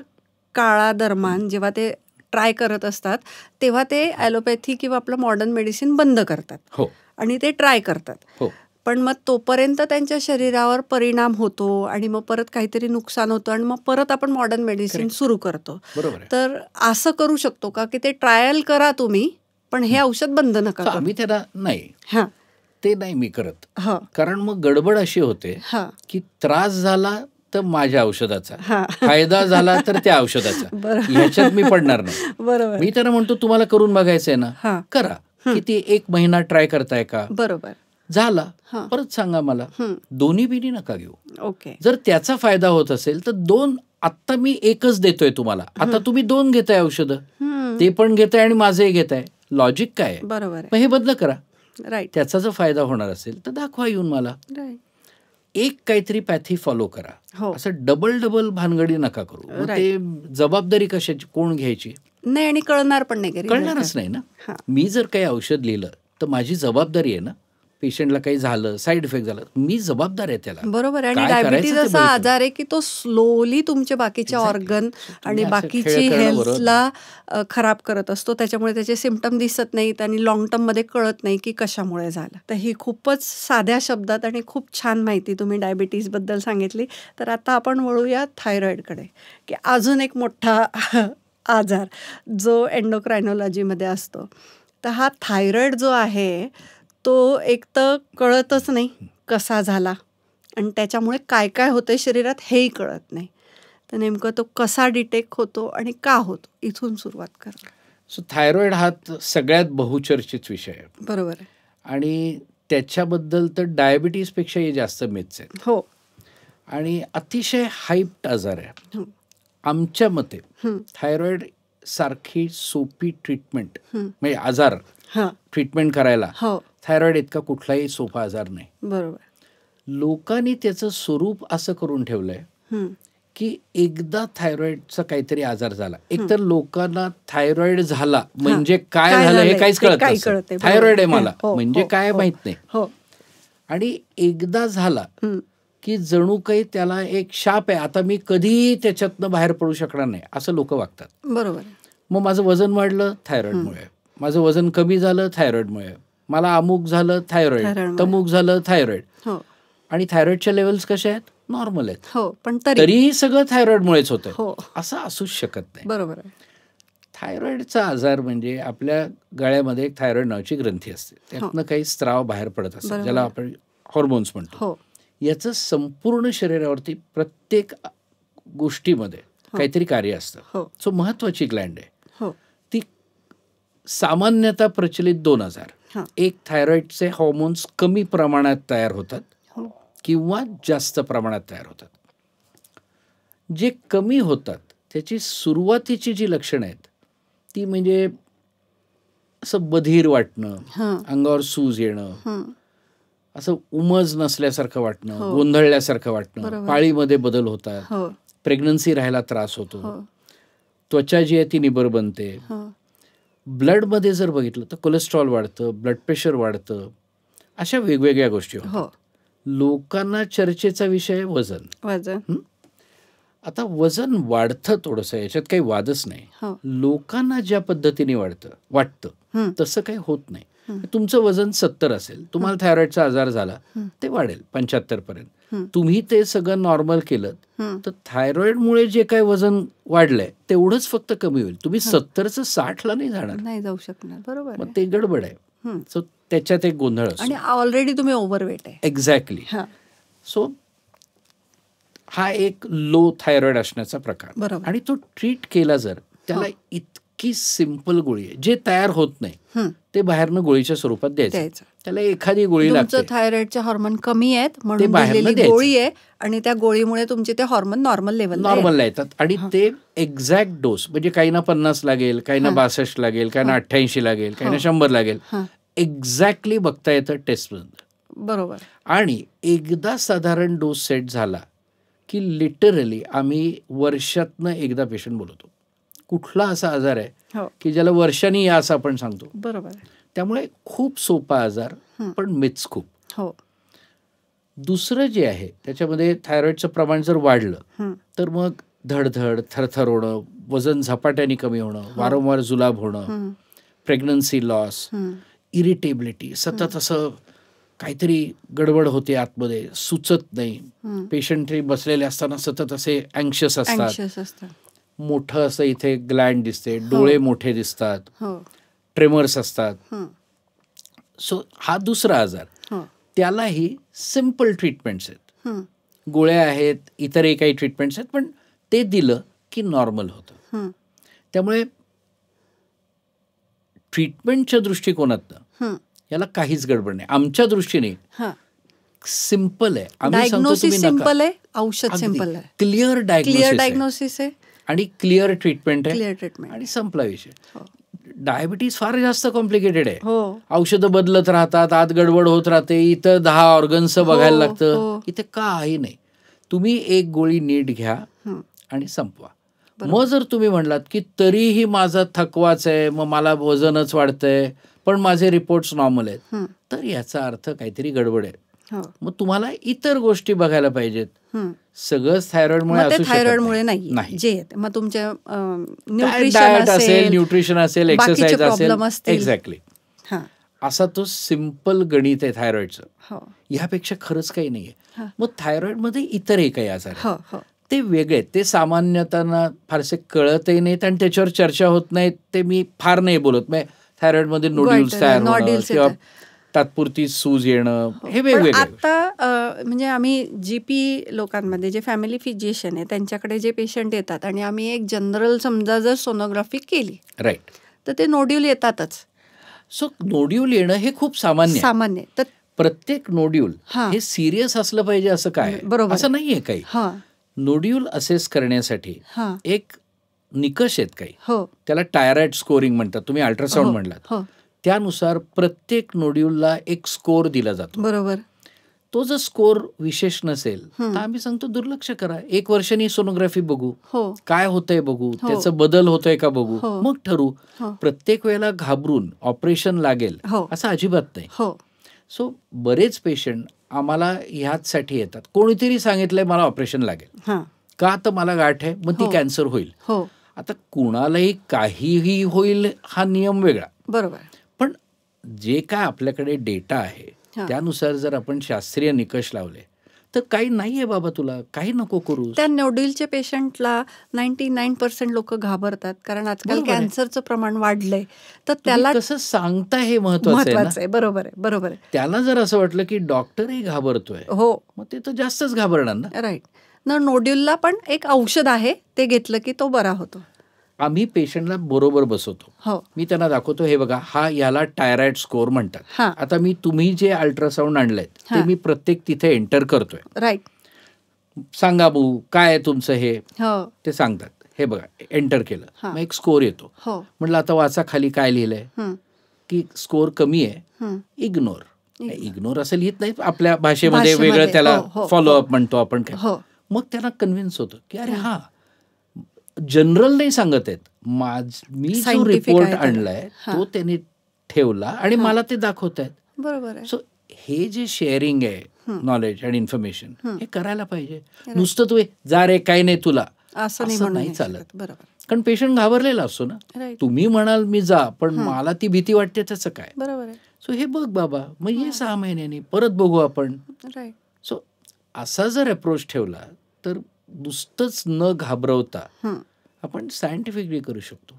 काळादरम्यान जेव्हा ते ट्राय करत असतात तेव्हा ते ॲलोपॅथी किंवा आपलं मॉडर्न मेडिसिन बंद करतात. हो. आणि ते ट्राय करतात. हो. पण मग तोपर्यंत त्यांच्या शरीरावर परिणाम होतो आणि मग परत काहीतरी नुकसान होतं आणि मग परत आपण मॉडर्न मेडिसिन सुरू करतो. बरोबर आहे. तर असं करू शकतो का की ते ट्रायल करा तुम्ही, पण हे औषध बंद नका करू? आम्ही त्याला नाही, हां. ते नाही मी करत. हां. कारण मग गडबड अशी होते हां. की त्रास झाला तर माझ्या औषधाचा, हां. फायदा झाला तर त्या औषधाचा, बरोबर. ह्याच्यात मी पडणार नाही. बरोबर. मी त्यांना म्हणतो तुम्हाला करून बघायचंय ना, हां. करा. किती 1 महिना ट्राय करताय का? बरोबर. झाला हां. परत सांगा मला. हं. दोन्ही बिनी नका घेऊ. ओके. जर त्याचा फायदा होत असेल तर 2, आत्ता मी 1च देतोय तुम्हाला, आता तुम्ही 2 घेताय औषधं, हं. ते पण घेताय आणि माझंही घेताय. लॉजिक काय आहे? बरोबर आहे. मग हे बदल करा. राईट. त्याचा जर फायदा होणार असेल तर दाखवा येऊन मला. राईट. एक काहीतरी पॅथी फॉलो करा. हो. असं डबल भानगडी नका करू. मग ते जबाबदारी कशाची, कोण घ्यायची? नाही, आणि कळणार पण नाही. कळणारच नाही ना. हां. मी जर काही औषध लिहिलं तर माझी जबाबदारी आहे ना. पेशंटला काही झालं, साईड इफेक्ट झाला, मी जबाबदार आहे त्याला. बरोबर आहे. आणि काय डायबिटीज करायचं ते असा बघितलं. आजार आहे की तो स्लोली तुमचे बाकीचे ऑर्गन आणि असं बाकीची खेळ करणं बरोबर हेल्थला खराब करत असतो. त्याच्यामुळे त्याचे सिम्पटम दिसत नाहीत आणि लॉंग टर्ममध्ये कळत नाही की कशामुळे झालं. तर ही खूपच साध्या शब्दात आणि खूप छान माहिती तुम्ही डायबिटीजबद्दल सांगितली. तर आता आपण वळूया थायरॉईडकडे, की अजून एक मोठा आजार जो एंडोक्रायनॉलॉजीमध्ये असतो. तर हा थायरॉईड जो आहे तो एक तर कळतच नाही कसा झाला आणि त्याच्यामुळे काय काय होतंय शरीरात हेही कळत नाही. तर नेमकं तो कसा डिटेक्ट होतो आणि का होतो, इथून सुरुवात करा. सो थायरॉइड हा सगळ्यात बहुचर्चित विषय आहे. बरोबर आहे. आणि त्याच्याबद्दल तर डायबिटीजपेक्षाही जास्त मिथ्स आहेत. हो. आणि अतिशय हाईप्ड आजार आहे. हं. आमच्या मते हं. थायरॉइड सारखी सोपी ट्रीटमेंट, हं. म्हणजे आजार हां. ट्रीटमेंट करायला हो. थायरॉइड इतका कुठलाही सोपा आजार नाही. बरोबर. लोकांनी त्याचं स्वरूप असं करून ठेवलंय हं. की एकदा थायरॉइडचा काहीतरी आजार झाला, एकतर लोकांना थायरॉइड झाला म्हणजे काय झालं हे काहीच कळत नाही. थायरॉइड आहे मला म्हणजे काय माहित नाही. हो. आणि एकदा झाला हं. की जणू काही त्याला एक शाप आहे, आता मी कधी त्याच्यातनं बाहेर पडू शकणार नाही असं लोक वागतात. बरोबर आहे. मग माझं वजन वाढलं थायरॉइडमुळे, माझं वजन कमी झालं थायरॉइडमुळे, मला अमुक झालं थायरॉइड, तमुक झालं थायरॉइड. हो. आणि थायरॉइडच्या लेवल्स कशा आहेत? नॉर्मल आहेत. हो. पण तरीही सगळं थायरॉइडमुळेच होतं. हो. असं असूच शकत नाही. बरोबर आहे. थायरॉइडचा आजार म्हणजे आपल्या गळ्यामध्ये एक थायरॉइड नावाची ग्रंथी असते, त्यातनं काही स्त्राव बाहेर पडत असतात ज्याला आपण हॉर्मोन्स म्हणतो. हो. याचं संपूर्ण शरीरावरती प्रत्येक गोष्टीमध्ये काहीतरी कार्य असतं. हो. सो महत्वाची ग्लँड आहे. हो. ती सामान्यतः प्रचलित 2 आजार. हां. एक, थायरॉइडचे हॉर्मोन्स कमी प्रमाणात तयार होतात हो. किंवा जास्त प्रमाणात तयार होतात. जे कमी होतात त्याची सुरुवातीची जी लक्षणं आहेत ती म्हणजे असं बधीर वाटणं, हां. अंगावर सूज येणं, हं. असं उमज नसल्यासारखं वाटणं, हो. गोंधळल्यासारखं वाटणं, बरोबर. पाळीमध्ये बदल होतात, हो. प्रेग्नन्सी राहायला त्रास होतो, हो. त्वचा जी आहे ती निबर बनते. हो. ब्लडमध्ये जर बघितलं तर कोलेस्ट्रॉल वाढतं, ब्लड प्रेशर वाढतं, अशा वेगवेगळ्या गोष्टी होतात. हो. लोकांना चर्चेचा विषय वजन. वजन. आता वजन वाढतं थोडंसं, याच्यात काही वादच नाही. हो. लोकांना ज्या पद्धतीने वाटतं हं. तसं काही होत नाही. तुमचं वजन 70 असेल, तुम्हाला थायरॉइडचा आजार झाला, ते वाढेल 75 पर्यंत. तुम्ही ते सगळं नॉर्मल केलं तर थायरॉइडमुळे जे काही वजन वाढलंय तेवढंच फक्त कमी होईल. तुम्ही 70चं 60ला नाही जाणार, नाही जाऊ शकणार. बरोबर. मग ते गडबड आहे. सो त्याच्यात एक गोंधळ असतो. आणि ऑलरेडी तुम्ही ओव्हरवेट आहे. एक्झॅक्टली. सो हा एक लो थायरॉइड असण्याचा प्रकार. बरोबर. आणि तो ट्रीट केला जर, त्याला इतकी सिंपल गोळी आहे, जे तयार होत नाही ते बाहेरनं गोळीच्या स्वरूपात द्यायचं. त्याला एखादी गोळी लागते. तुमचं थायरॉइडचे हार्मोन कमी आहेत म्हणून दिलेली गोळी आहे आणि त्या गोळीमुळे तुमचे ते हार्मोन नॉर्मल लेवलला येतात. आणि ते एक्झॅक्ट डोस, म्हणजे काहींना 50 लागेल, काहींना 62 लागेल, काहींना 88 लागेल, काहींना 100 लागेल, एक्झॅक्टली बघता येतं टेस्टमधून. बरोबर. आणि एकदा साधारण डोस सेट झाला की लिटरली आम्ही वर्षातनं एकदा पेशंट बोलवतो. कुठला असा आजार आहे की ज्याला वर्षांनी या असं आपण सांगतो. बरोबर. त्यामुळे खूप सोपा आजार, पण मिथ्स खूप. दुसरं जे आहे त्याच्यामध्ये थायरॉइडचं प्रमाण जर वाढलं तर मग धडधड, थरथर होणं, वजन झपाट्याने कमी होणं, वारंवार जुलाब होणं, प्रेग्नन्सी लॉस, इरिटेबिलिटी, सतत असं काहीतरी गडबड होते आतमध्ये, सुचत नाही, पेशंट बसलेले असताना सतत असे अँक्शस असतात, मोठं असं इथे ग्लँड दिसते, डोळे मोठे दिसतात, ट्रेमर्स असतात. सो हा दुसरा आजार. त्यालाही सिम्पल ट्रीटमेंट्स आहेत, गोळ्या आहेत, इतरही काही ट्रीटमेंट्स आहेत, पण ते दिलं की नॉर्मल होतं. त्यामुळे ट्रीटमेंटच्या दृष्टिकोनातनं याला काहीच गडबड नाही. आमच्या दृष्टीने सिम्पल आहे. आम्ही सांगतो तुम्ही सिम्पल आहे, औषध सिम्पल आहे, क्लिअर डायग्नोसिस आहे आणि क्लिअर ट्रीटमेंट आहे, क्लिअर ट्रीटमेंट आणि संपला विषय. डायबिटीज फार जास्त कॉम्प्लिकेटेड आहे. औषधं बदलत राहतात, आत गडबड होत राहते, इथं 10 ऑर्गन्स बघायला लागतं. इथे काही नाही. तुम्ही एक गोळी नीट घ्या आणि संपवा. मग जर तुम्ही म्हणलात की तरीही माझा थकवाच आहे, मग मला वजनच वाढतंय, पण माझे रिपोर्ट्स नॉर्मल आहेत, तर याचा अर्थ काहीतरी गडबड आहे. मग तुम्हाला इतर गोष्टी बघायला पाहिजेत. सगळंच थायरॉइडमुळे नाही. जे मग तुमच्या डाएट असेल, न्यूट्रिशन असेल, एक्सरसाइज असेल, एक्झॅक्टली असा तो सिम्पल गणित आहे थायरॉइडचं. ह्यापेक्षा खरंच काही नाहीये. मग थायरॉइडमध्ये इतरही काही आजार ते वेगळे, ते सामान्यतांना फारसे कळतही नाहीत आणि त्याच्यावर चर्चा होत नाहीत. ते मी फार नाही बोलत. मग थायरॉइडमध्ये नोड्यूल्स तयार होणं किंवा तात्पुरती सूज येणं, हे वेगवेगळे. आता म्हणजे आम्ही GP लोकांमध्ये जे फॅमिली फिजिशियन आहे त्यांच्याकडे जे पेशंट येतात आणि आम्ही एक जनरल समजा जर सोनोग्राफी केली, राईट, तर ते नोड्यूल येतातच. सो नोड्यूल येणं हे खूप सामान्य. तर प्रत्येक नोड्यूल हे सिरियस असलं पाहिजे असं काय, असं नाहीये काही. नोड्यूल असेस करण्यासाठी एक निकष आहेत काही, त्याला टायरॉइड स्कोरिंग म्हणतात. तुम्ही अल्ट्रासाऊंड म्हणलात, त्यानुसार प्रत्येक नोड्यूलला एक स्कोर दिला जातो. बरोबर. तो जर स्कोर विशेष नसेल तर आम्ही सांगतो दुर्लक्ष करा. 1 वर्षांनी सोनोग्राफी बघू, काय होतंय बघू, त्याचा बदल होतोय का बघू, मग ठरू. प्रत्येक वेळेला घाबरून ऑपरेशन लागेल असं अजिबात नाही. सो बरेच पेशंट आम्हाला ह्याचसाठी येतात. कोणीतरी सांगितलंय मला ऑपरेशन लागेल का, तर मला गाठ आहे, मग ती कॅन्सर होईल. आता कुणालाही काहीही होईल हा नियम वेगळा, बरोबर. पण जे काय आपल्याकडे डेटा आहे त्यानुसार जर आपण शास्त्रीय निकष लावले तर काही नाहीये बाबा, तुला काही नको करू. त्या नोड्यूलच्या पेशंटला 99% लोक घाबरतात, कारण आजकाल कॅन्सरचं प्रमाण वाढलंय. तर त्याला कसं सांगता हे महत्वाचं आहे. बरोबर आहे. त्याला जर असं वाटलं की डॉक्टरही घाबरतोय, मग ते तर जास्तच घाबरणार ना. राईट. नोड्यूलला पण एक औषध आहे, ते घेतलं की तो बरा होतो. आम्ही पेशंटला बरोबर बसवतो. मी त्यांना दाखवतो, हे बघा, हा याला टायरॉइड स्कोर म्हणतात. आता तुम्ही जे अल्ट्रासाऊंड आणलंय ते मी प्रत्येक तिथे एंटर करतोय. राईट. सांगा भाऊ काय आहे तुमचं हे, ते सांगतात. हे बघा, एंटर केलं, मग एक स्कोर येतो. म्हटलं आता वाचा खाली काय लिहिलंय, की स्कोर कमी आहे, इग्नोर असं लिहित नाही, आपल्या भाषेमध्ये वेगळं त्याला फॉलोअप म्हणतो आपण. काय मग त्यांना कन्व्हिन्स होतं की अरे हा जनरल नाही सांगत आहेत, मी जो रिपोर्ट आणलाय तो त्यांनी ठेवला आणि मला ते दाखवत आहेत. बरोबर. सो हे जे शेअरिंग आहे नॉलेज आणि इन्फॉर्मेशन, हे करायला पाहिजे. नुसतं तू जा रे काही नाही तुला असं नाही चालत. बरोबर. कारण पेशंट घाबरलेला असतो ना. तुम्ही म्हणाल मी जा, पण मला ती भीती वाटते, त्याचं काय. बरोबर आहे. सो हे बघ बाबा, मग ये 6 महिन्यांनी परत बघू आपण. सो असा जर अप्रोच ठेवला तर नुसतंच न घाबरवता आपण सायंटिफिकली करू शकतो.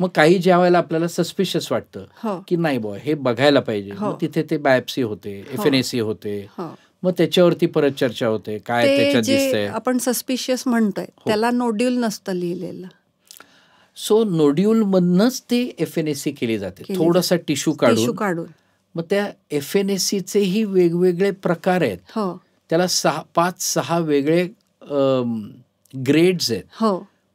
मग काही ज्या वेळेला आपल्याला सस्पिशियस वाटतं की नाही बुवा हे बघायला पाहिजे, मग तिथे ते बायोप्सी होते, FNAC होते, मग त्याच्यावरती परत चर्चा होते काय त्याच्यात दिसतंय. आपण सस्पिशियस म्हणतोय त्याला नोड्यूल नसतं लिहिलेलं. सो नोड्यूल मधनच ते FNAC केली जाते, थोडासा टिश्यू काढून. मग त्या FNACचेही वेगवेगळे प्रकार आहेत. त्याला 5-6 वेगळे ग्रेड्स आहेत.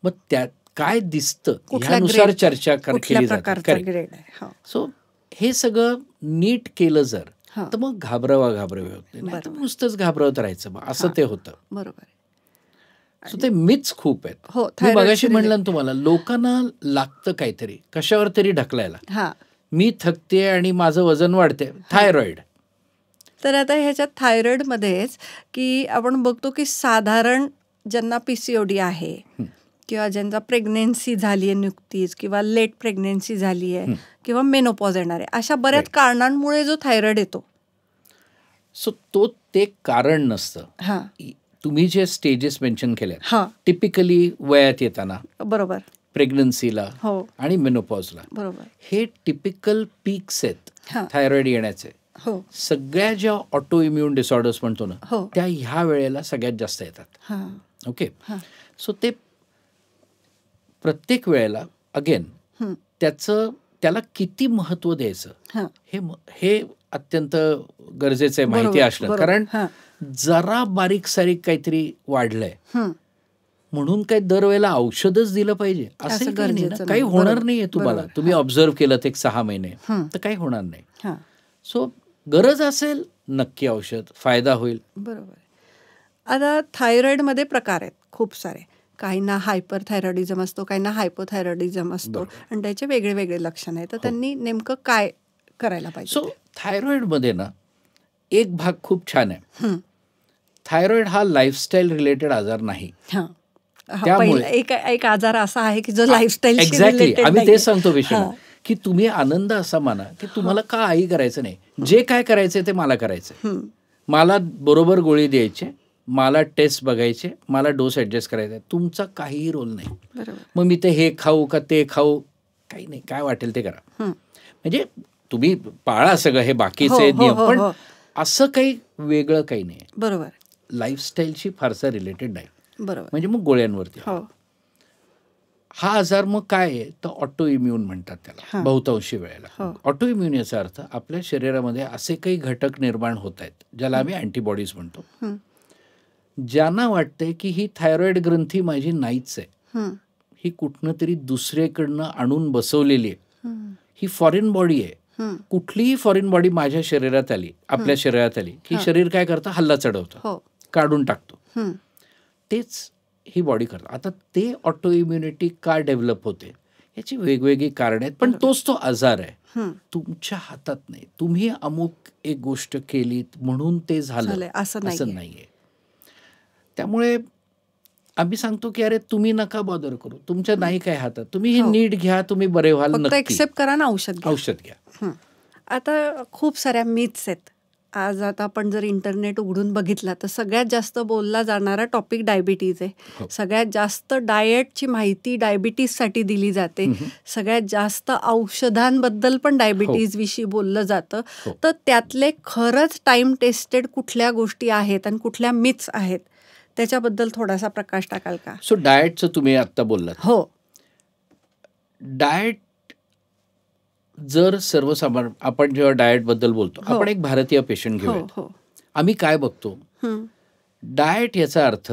मग त्यात काय दिसतं ह्यानुसार चर्चा केली जाते. सो हे सगळं नीट केलं जर तर मग घाबरवी होत नाही, नुसतंच घाबरवत राहायचं असं ते होतं. बरोबर. सो ते मिथ्स खूप आहेत. मी मगाशी म्हणलं ना तुम्हाला, लोकांना लागतं काहीतरी कशावर तरी ढकलायला. मी थकते आणि माझं वजन वाढते, थायरॉइड. तर आता ह्याच्यात थायरॉइडमध्येच की आपण बघतो की साधारण ज्यांना PCOD आहे किंवा ज्यांचा प्रेग्नेन्सी झाली आहे नुकतीच किंवा लेट प्रेग्नेन्सी झाली आहे किंवा मेनोपॉज येणार आहे, अशा बऱ्याच कारणांमुळे जो थायरॉइड येतो. सो ते कारण नसतं. तुम्ही जे स्टेजेस मेन्शन केले टिपिकली वयात येताना, बरोबर, प्रेग्नन्सीला आणि मेनोपॉजला, बरोबर, हे टिपिकल पीक्स आहेत थायरॉइड येण्याचे. सगळ्या ज्या ऑटो इम्युन डिसऑर्डर्स म्हणतो ना, त्या ह्या वेळेला सगळ्यात जास्त येतात. ओके, सो ते प्रत्येक वेळेला अगेन त्याला किती महत्व द्यायचं हे अत्यंत गरजेचं आहे माहिती असणं. कारण जरा बारीक सारीक काहीतरी वाढलंय म्हणून काही दरवेळेला औषधच दिलं पाहिजे असं काही नाही ना. काही होणार नाहीये तुम्हाला. तुम्ही ऑब्झर्व केलं एक 6 महिने तर काही होणार नाही. सो गरज असेल नक्की औषध, फायदा होईल. बरोबर. आता थायरॉइडमध्ये प्रकार आहेत खूप सारे. काहींना हायपरथायरॉइडिझम असतो, काहींना हायपोथायरॉइडिझम असतो आणि त्याचे वेगळे वेगळे लक्षण आहेत. तर त्यांनी नेमकं काय करायला पाहिजे? सो थायरॉइडमध्ये ना एक भाग खूप छान आहे. थायरॉइड हा लाईफस्टाईल रिलेटेड आजार नाही. त्यामुळे एक आजार असा आहे की जो लाईफस्टाईल एक्झॅक्टली आम्ही तेच सांगतो विषय की तुम्ही आनंद असा माना की तुम्हाला काही करायचं नाही, जे काय करायचंय ते मला करायचंय, मला बरोबर गोळी द्यायची, मला टेस्ट बघायचे, मला डोस ऍडजस्ट करायचा, तुमचा काहीही रोल नाही. मग मी ते हे खाऊ का ते खाऊ, काही नाही, काय वाटेल ते करा. म्हणजे तुम्ही पाळा सगळं हे बाकीचे नियम, पण असं काही वेगळं काही नाही. बरोबर, लाईफस्टाईलशी फारसा रिलेटेड नाही. बरोबर, म्हणजे मग गोळ्यांवरती. हा आजार मग काय आहे तर ऑटो इम्युन म्हणतात त्याला बहुतांशी वेळेला. ऑटो इम्युन याचा अर्थ आपल्या शरीरामध्ये असे काही घटक निर्माण होत आहेत ज्याला आम्ही अँटीबॉडीज म्हणतो, ज्यांना वाटतंय की ही थायरॉइड ग्रंथी माझी नाहीच आहे, ही कुठनं तरी दुसऱ्याकडनं आणून बसवलेली आहे, ही फॉरेन बॉडी आहे. कुठलीही फॉरेन बॉडी माझ्या शरीरात आली, आपल्या शरीरात आली की शरीर काय करतं, हल्ला चढवतं, काढून टाकतो. तेच ही बॉडी करतं. आता ते ऑटो इम्युनिटी का डेव्हलप होते याची वेगवेगळी कारण आहेत, पण तोच तो आजार आहे. तुमच्या हातात नाही. तुम्ही अमुक एक गोष्ट केलीत म्हणून ते झालं असं नाहीये. त्यामुळे आम्ही सांगतो की अरे तुम्ही नका बॉदर करू, तुमच्या नाही काय हातात, तुम्ही हे नीट घ्या, तुम्ही बरे व्हाल, नक्की एक्सेप्ट करा ना, औषध घ्या. आता खूप साऱ्या मिथ्स आहेत. आज आता आपण जर इंटरनेट उघडून बघितला तर सगळ्यात जास्त बोलला जाणारा टॉपिक डायबिटीज आहे. सगळ्यात जास्त डाएटची माहिती डायबिटीजसाठी दिली जाते. सगळ्यात जास्त औषधांबद्दल पण डायबिटीज विषयी बोललं जातं. तर त्यातले खरंच टाइम टेस्टेड कुठल्या गोष्टी आहेत आणि कुठल्या मिथ्स आहेत त्याच्याबद्दल थोडासा प्रकाश टाकाल का? सो डाएटचं तुम्ही आता बोललात. हो, डाएट जर सर्वसामान्य आपण जेव्हा डाएट बद्दल बोलतो, आपण एक भारतीय पेशंट घेऊया. आम्ही काय बघतो, डाएट याचा अर्थ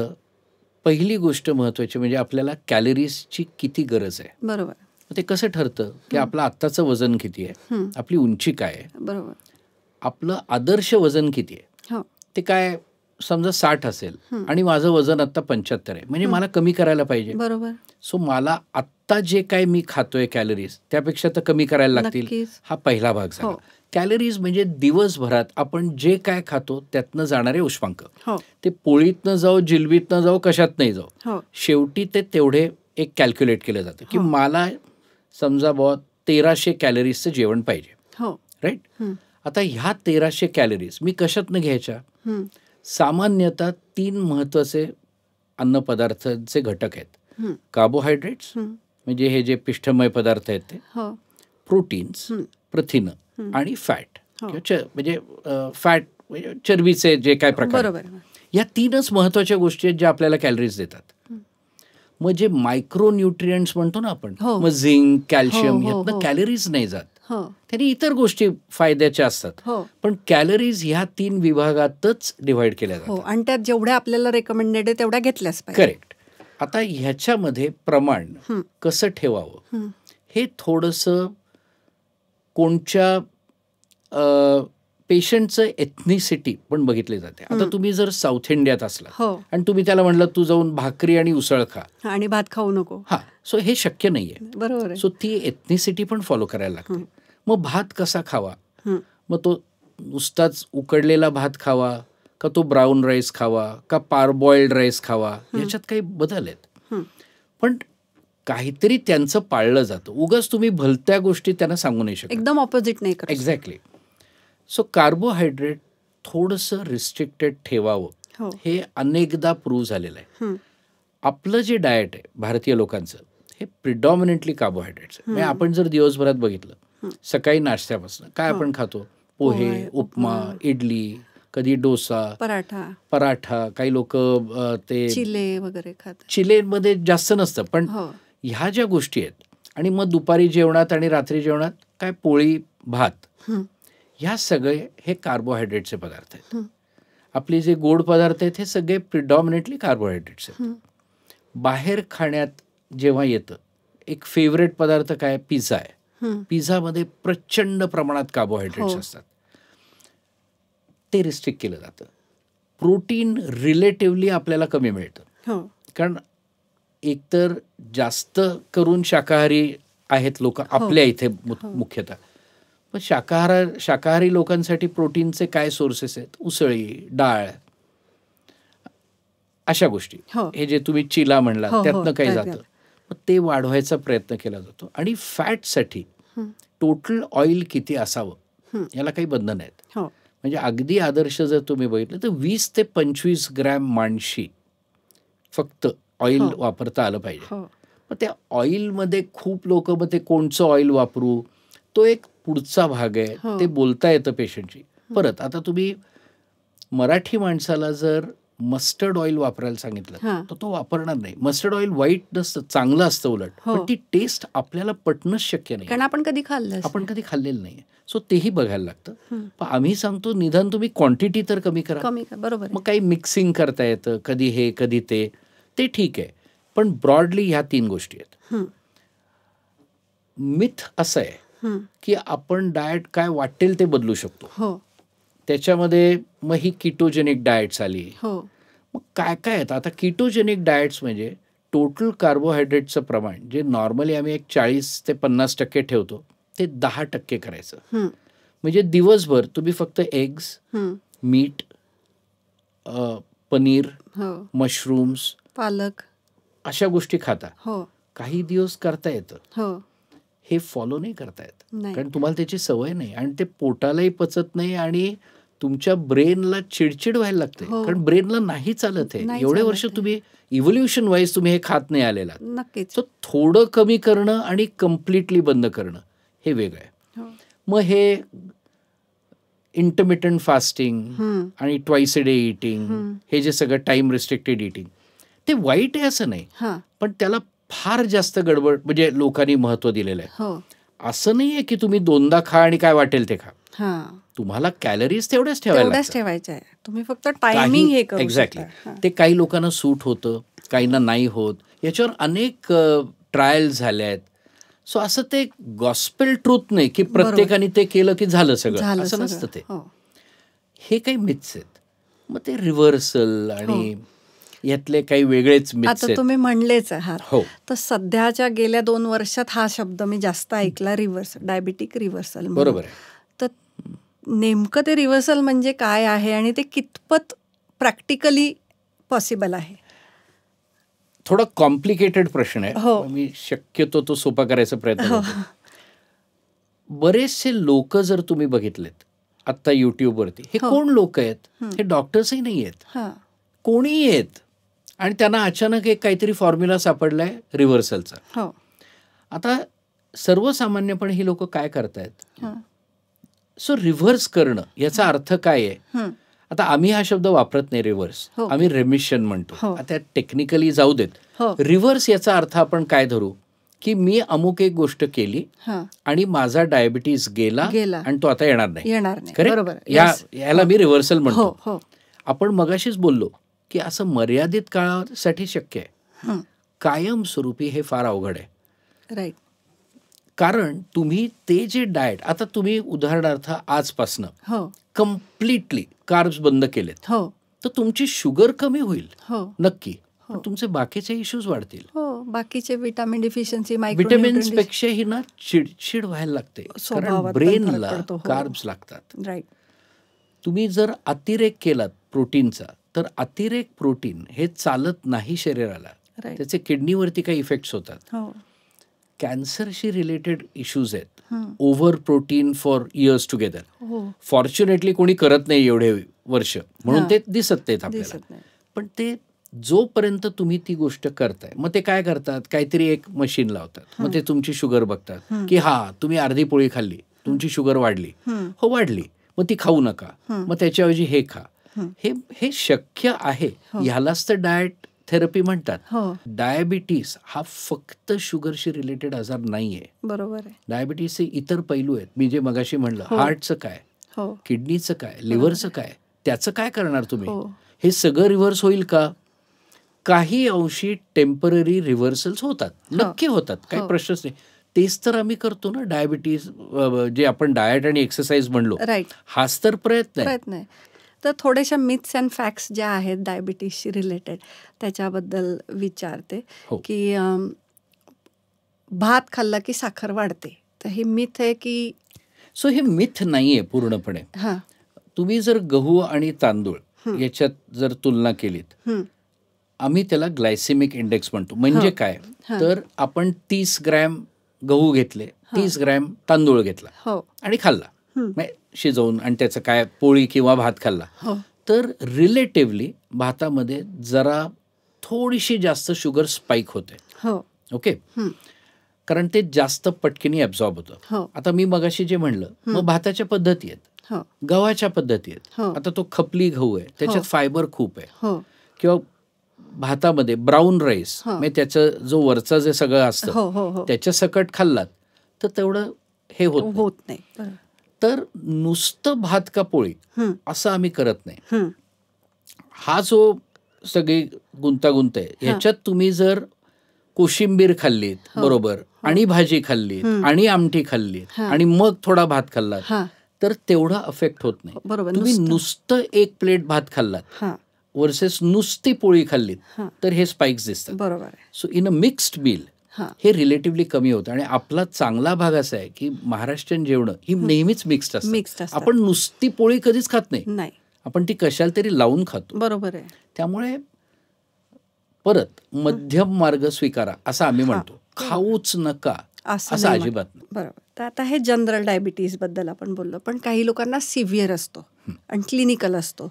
पहिली गोष्ट महत्वाची म्हणजे आपल्याला कॅलरीजची किती गरज आहे. बरोबर. ते कसं ठरतं की आपलं आत्ताचं वजन किती आहे, आपली उंची काय आहे, बरोबर, आपलं आदर्श वजन किती आहे, ते काय. समजा 60 असेल आणि माझं वजन आता 75 आहे, म्हणजे मला कमी करायला पाहिजे. बरोबर. सो मला आत्ता जे काय मी खातोय कॅलरीज त्यापेक्षा तर कमी करायला लागतील. हा पहिला भाग झाला. कॅलरीज म्हणजे दिवसभरात आपण जे काय खातो त्यातनं जाणारे उष्मांक. ते पोळीतनं जाऊ, जिलबीतनं जाऊ, कशात नाही जाऊ, शेवटी ते तेवढे एक कॅल्क्युलेट केलं जातं की मला समजा 1300 कॅलरीजचं जेवण पाहिजे, राईट. आता ह्या 1300 कॅलरीज मी कशातनं घ्यायच्या? सामान्यतः 3 महत्वाचे अन्नपदार्थांचे घटक आहेत. कार्बोहायड्रेट्स म्हणजे हे जे पिष्ठमय पदार्थ आहेत ते, प्रोटीन्स, प्रथिनं आणि फॅट म्हणजे फॅट म्हणजे चरबीचे जे काय प्रकार. या 3च महत्वाच्या गोष्टी आहेत ज्या आपल्याला कॅलरीज देतात. मग जे मायक्रो न्यूट्रिएंट्स म्हणतो ना आपण, मग झिंक, कॅल्शियम, यातनं कॅलरीज नाही जात. त्यांनी इतर गोष्टी फायद्याच्या असतात, पण कॅलरीज ह्या 3 विभागातच डिव्हाइड केल्या जातात. आणि त्यात जेवढ्या आपल्याला रेकमेंडेड आहे तेवढ्या घेतल्याच पाहिजे. करेक्ट. आता ह्याच्यामध्ये प्रमाण कसं ठेवावं हे थोडंसं कोणच्या पेशंटचं एथनिसिटी पण बघितली जाते. आता तुम्ही जर साऊथ इंडियात असला आणि तुम्ही त्याला म्हणलं तू जाऊन भाकरी आणि उसळ खा आणि भात खाऊ नको, सो हे शक्य नाहीये. बरोबर. सो ती एथनिसिटी पण फॉलो करायला लागते. मग भात कसा खावा, मग तो नुसताच उकडलेला भात खावा का तो ब्राऊन राईस खावा का पारबॉइल्ड राईस खावा, याच्यात काही बदल आहेत. पण काहीतरी त्यांचं पाळलं जातं. उगाच तुम्ही भलत्या गोष्टी त्यांना सांगू नाही शकत, एकदम ऑपोजिट नाही करत. एक्झॅक्टली. सो कार्बोहायड्रेट थोडंसं रिस्ट्रिक्टेड ठेवावं हे अनेकदा प्रूव्ह झालेलं आहे. आपलं जे डाएट आहे भारतीय लोकांचं हे प्रिडॉमिनेंटली कार्बोहायड्रेट्स आहे. म्हणजे आपण जर दिवसभरात बघितलं सकाळी नाश्त्यापासून काय आपण खातो, पोहे, उपमा, इडली, कधी डोसा, पराठा, काही लोक ते चिले वगैरे खातात. चिलेमध्ये जास्त नसतं, पण ह्या ज्या गोष्टी आहेत. आणि मग दुपारी जेवणात आणि रात्री जेवणात काय पोळी भात, ह्या सगळे हे कार्बोहायड्रेटचे पदार्थ आहेत. आपले जे गोड पदार्थ आहेत हे सगळे प्रिडॉमिनेंटली कार्बोहायड्रेट्स आहेत. बाहेर खाण्यात जेव्हा येतं एक फेवरेट पदार्थ काय, पिझ्झा आहे. पिझ्झामध्ये प्रचंड प्रमाणात कार्बोहायड्रेट्स असतात. ते रिस्ट्रिक्ट केलं जातं. प्रोटीन रिलेटिव्हली आपल्याला कमी मिळतं, कारण एकतर जास्त करून शाकाहारी आहेत लोक आपल्या इथे मुख्यतः. पण शाकाहारी लोकांसाठी प्रोटीनचे काय सोर्सेस आहेत, उसळी, डाळ, अशा गोष्टी. हे जे तुम्ही चिला म्हणला त्यातनं काही जातं, मग ते वाढवायचा प्रयत्न केला जातो. आणि फॅटसाठी टोटल ऑइल किती असावं याला काही बंधन आहेत. म्हणजे अगदी आदर्श जर तुम्ही बघितलं तर 20 ते 25 ग्रॅम माणशी फक्त ऑइल वापरता आलं पाहिजे. मग त्या ऑइलमध्ये खूप लोक मग ते कोणचं ऑइल वापरू, तो एक पुढचा भाग आहे. ते बोलता येतं पेशंटशी. परत आता तुम्ही मराठी माणसाला जर मस्टर्ड ऑइल वापरायला सांगितलं तर तो वापरणार नाही. मस्टर्ड ऑइल वाईट नसतं, चांगलं असतं उलट, पण ती टेस्ट आपल्याला पटणंच शक्य नाही, कारण आपण कधी खाल्लेलं नाही. सो तेही बघायला लागतं. पण आम्ही सांगतो निदान तुम्ही क्वांटिटी तर कमी करा. बरोबर. मग काही मिक्सिंग करता येतं, कधी हे कधी ते ठीक आहे. पण ब्रॉडली ह्या 3 गोष्टी आहेत. मिथ असं आहे की आपण डाएट काय वाटेल ते बदलू शकतो. त्याच्यामध्ये मग ही किटोजेनिक डाएट्स आली. मग काय काय येतं आता किटोजेनिक डाएट्स म्हणजे टोटल कार्बोहायड्रेटचं प्रमाण जे नॉर्मली आम्ही एक 40 ते 50% ठेवतो ते 10% करायचं. म्हणजे दिवसभर तुम्ही फक्त एग्स, मीट, पनीर, मशरूम्स, पालक अशा गोष्टी खाता. काही दिवस करता येतं, हे फॉलो नाही करता येत, कारण तुम्हाला त्याची सवय नाही आणि ते पोटालाही पचत नाही आणि तुमच्या ब्रेनला चिडचिड व्हायला लागते, कारण ब्रेनला नाही चालत आहे. एवढे वर्ष तुम्ही इव्होल्युशन वाईज तुम्ही हे खात नाही आलेला. सो थोडं कमी करणं आणि कम्प्लिटली बंद करणं हे वेगळं आहे. मग हे इंटरमिटंट फास्टिंग आणि ट्वाइस अ डे इटिंग, हे जे सगळं टाइम रिस्ट्रिक्टेड इटिंग, ते वाईट आहे असं नाही, पण त्याला फार जास्त गडबड म्हणजे लोकांनी महत्व दिलेलं आहे. असं नाहीये की तुम्ही 2दा खा आणि काय वाटेल ते खा. तुम्हाला कॅलरीज तेवढ्याच ठेवायच्या आहे, तुम्ही फक्त टायमिंग हे करू. एक्झॅक्टली. ते काही लोकांना सूट होतं, काहींना नाही होत. याच्यावर अनेक ट्रायल झाले आहेत. सो असं ते गॉस्पेल ट्रूथ नाही की प्रत्येकाने ते केलं की झालं सगळं, असं नसतं ते. हे काही मिथ्स आहेत. मग ते रिव्हर्सल आणि यातले काही वेगळेच मिथ्स आहेत. तुम्ही म्हणलेच आहात. तर सध्याच्या गेल्या 2 वर्षात हा शब्द मी जास्त ऐकला, रिव्हर्सल, डायबिटिक रिव्हर्सल. बरोबर आहे. तर नेमकं ते रिव्हर्सल म्हणजे काय आहे आणि ते कितपत प्रॅक्टिकली पॉसिबल आहे? थोडा कॉम्प्लिकेटेड प्रश्न आहे. मी शक्यतो तो सोपा करायचा प्रयत्न करतो. बरेचसे लोक जर तुम्ही बघितलेत आता युट्यूबवरती, हे कोण लोक आहेत? हे डॉक्टर्सही नाही आहेत, कोणीही आहेत, आणि त्यांना अचानक एक काहीतरी फॉर्म्युला सापडलाय रिव्हर्सलचा. आता सर्वसामान्यपणे ही लोक काय करतायत? सो रिव्हर्स करणं याचा अर्थ काय आहे? आता आम्ही हा शब्द वापरत नाही रिव्हर्स, आम्ही रेमिशन म्हणतो. आता टेक्निकली जाऊ देत. रिव्हर्स याचा अर्थ आपण काय धरू की मी अमुक एक गोष्ट केली आणि माझा डायबिटीस गेला आणि तो आता येणार नाही. करेक्ट? याला मी रिव्हर्सल म्हणतो. आपण मगाशीच बोललो की असं मर्यादित काळासाठी शक्य आहे, कायमस्वरूपी हे फार अवघड आहे. कारण तुम्ही ते जे डाएट, आता तुम्ही उदाहरणार्थ आजपासनं कम्प्लिटली कार्ब्स बंद केलेत तर तुमची शुगर कमी होईल नक्की, पण तुमचे बाकीचे इश्यूज वाढतील. बाकीचे विटामिन डिफिशियन्सी, विटामिन्स पेक्षाही ना चिडचिड व्हायला लागते, कारण ब्रेनला कार्ब्स लागतात. राईट. तुम्ही जर अतिरेक केलात प्रोटीनचा तर अतिरेक प्रोटीन हे चालत नाही शरीराला, त्याचे किडनीवरती काही इफेक्ट्स होतात. कॅन्सरशी रिलेटेड इश्यूज आहेत, over protein for years together. Fortunately कोणी करत नाही एवढे वर्ष, म्हणून ते दिसत नाहीत आपल्याला. पण ते जोपर्यंत तुम्ही ती गोष्ट करताय, मग ते काय करतात, काहीतरी एक मशीन लावतात, मग ते तुमची शुगर बघतात की तुम्ही अर्धी पोळी खाल्ली, तुमची शुगर वाढली. हो वाढली, मग ती खाऊ नका, मग त्याच्याऐवजी हे खा. हे शक्य आहे, ह्यालाच तर डाएट थेरपी म्हणतात. डायबिटीस हा फक्त शुगरशी रिलेटेड आजार नाहीये. बरोबर आहे. डायबिटीसचे इतर पैलू आहेत. मी जे मगाशी म्हणलं, हार्टचं काय, किडनीचं काय, लिव्हरचं काय, त्याचं काय करणार तुम्ही? हे सगळं रिव्हर्स होईल का? काही अंशी टेम्पररी रिव्हर्सल्स होतात, नक्की होतात, काही प्रश्नच नाही. तेच तर आम्ही करतो ना. डायबिटीस जे आपण डाएट आणि एक्सरसाइज म्हणलो, हाच तर प्रयत्न आहे. तर थोड्याशा मिथ्स अँड फॅक्ट्स ज्या आहेत डायबिटीसशी रिलेटेड त्याच्याबद्दल विचारते. की भात खाल्ला की साखर वाढते, तर हे मिथ आहे की? सो हे मिथ नाहीये पूर्णपणे. तुम्ही जर गहू आणि तांदूळ याच्यात जर तुलना केलीत, आम्ही त्याला ग्लायसेमिक इंडेक्स म्हणतो. म्हणजे काय, तर आपण 30 ग्रॅम गहू घेतले, 30 ग्रॅम तांदूळ घेतला आणि खाल्ला, शिजवून, आणि त्याचं काय पोळी किंवा भात खाल्ला, तर रिलेटिव्हली भातामध्ये जरा थोडीशी जास्त शुगर स्पाइक होते. ओके, कारण ते जास्त पटकीने ॲब्झॉर्ब होतं. आता मी मगाशी जे म्हणलं, मग भाताच्या पद्धती आहेत, गव्हाच्या पद्धती आहेत. आता तो खपली गहू आहे, त्याच्यात फायबर खूप आहे. किंवा भातामध्ये ब्राऊन राईस, म्हणजे त्याचं जो वरचा जे सगळं असतं त्याच्या सकट खाल्लात तर तेवढं हे होत नाही. तर नुसतं भात का पोळी असं आम्ही करत नाही. हा जो सगळी गुंतागुंत आहे, ह्याच्यात तुम्ही जर कोशिंबीर खाल्लीत बरोबर, आणि भाजी खाल्लीत, आणि आमटी खाल्लीत, आणि मग थोडा भात खाल्लात, तर तेवढा अफेक्ट होत नाही. तुम्ही नुसतं एक प्लेट भात खाल्लात वर्सेस नुसती पोळी खाल्लीत तर हे स्पाइक्स दिसतात. बरोबर. So in a mixed meal हे रिलेटिव्हली कमी होतं. आणि आपला चांगला भाग असा आहे की महाराष्ट्रीयन जेवण ही नेहमीच मिक्स्ड असतात. आपण नुसती पोळी कधीच खात नाही, आपण ती कशाला तरी लावून खातो. बरोबर आहे. त्यामुळे परत मध्यम मार्ग स्वीकारा असं आम्ही म्हणतो, खाऊच नका असं अजिबात नाही. बरोबर. तर आता हे जनरल डायबिटीज बद्दल आपण बोललो, पण काही लोकांना सिव्हिअर असतो आणि क्लिनिकल असतो.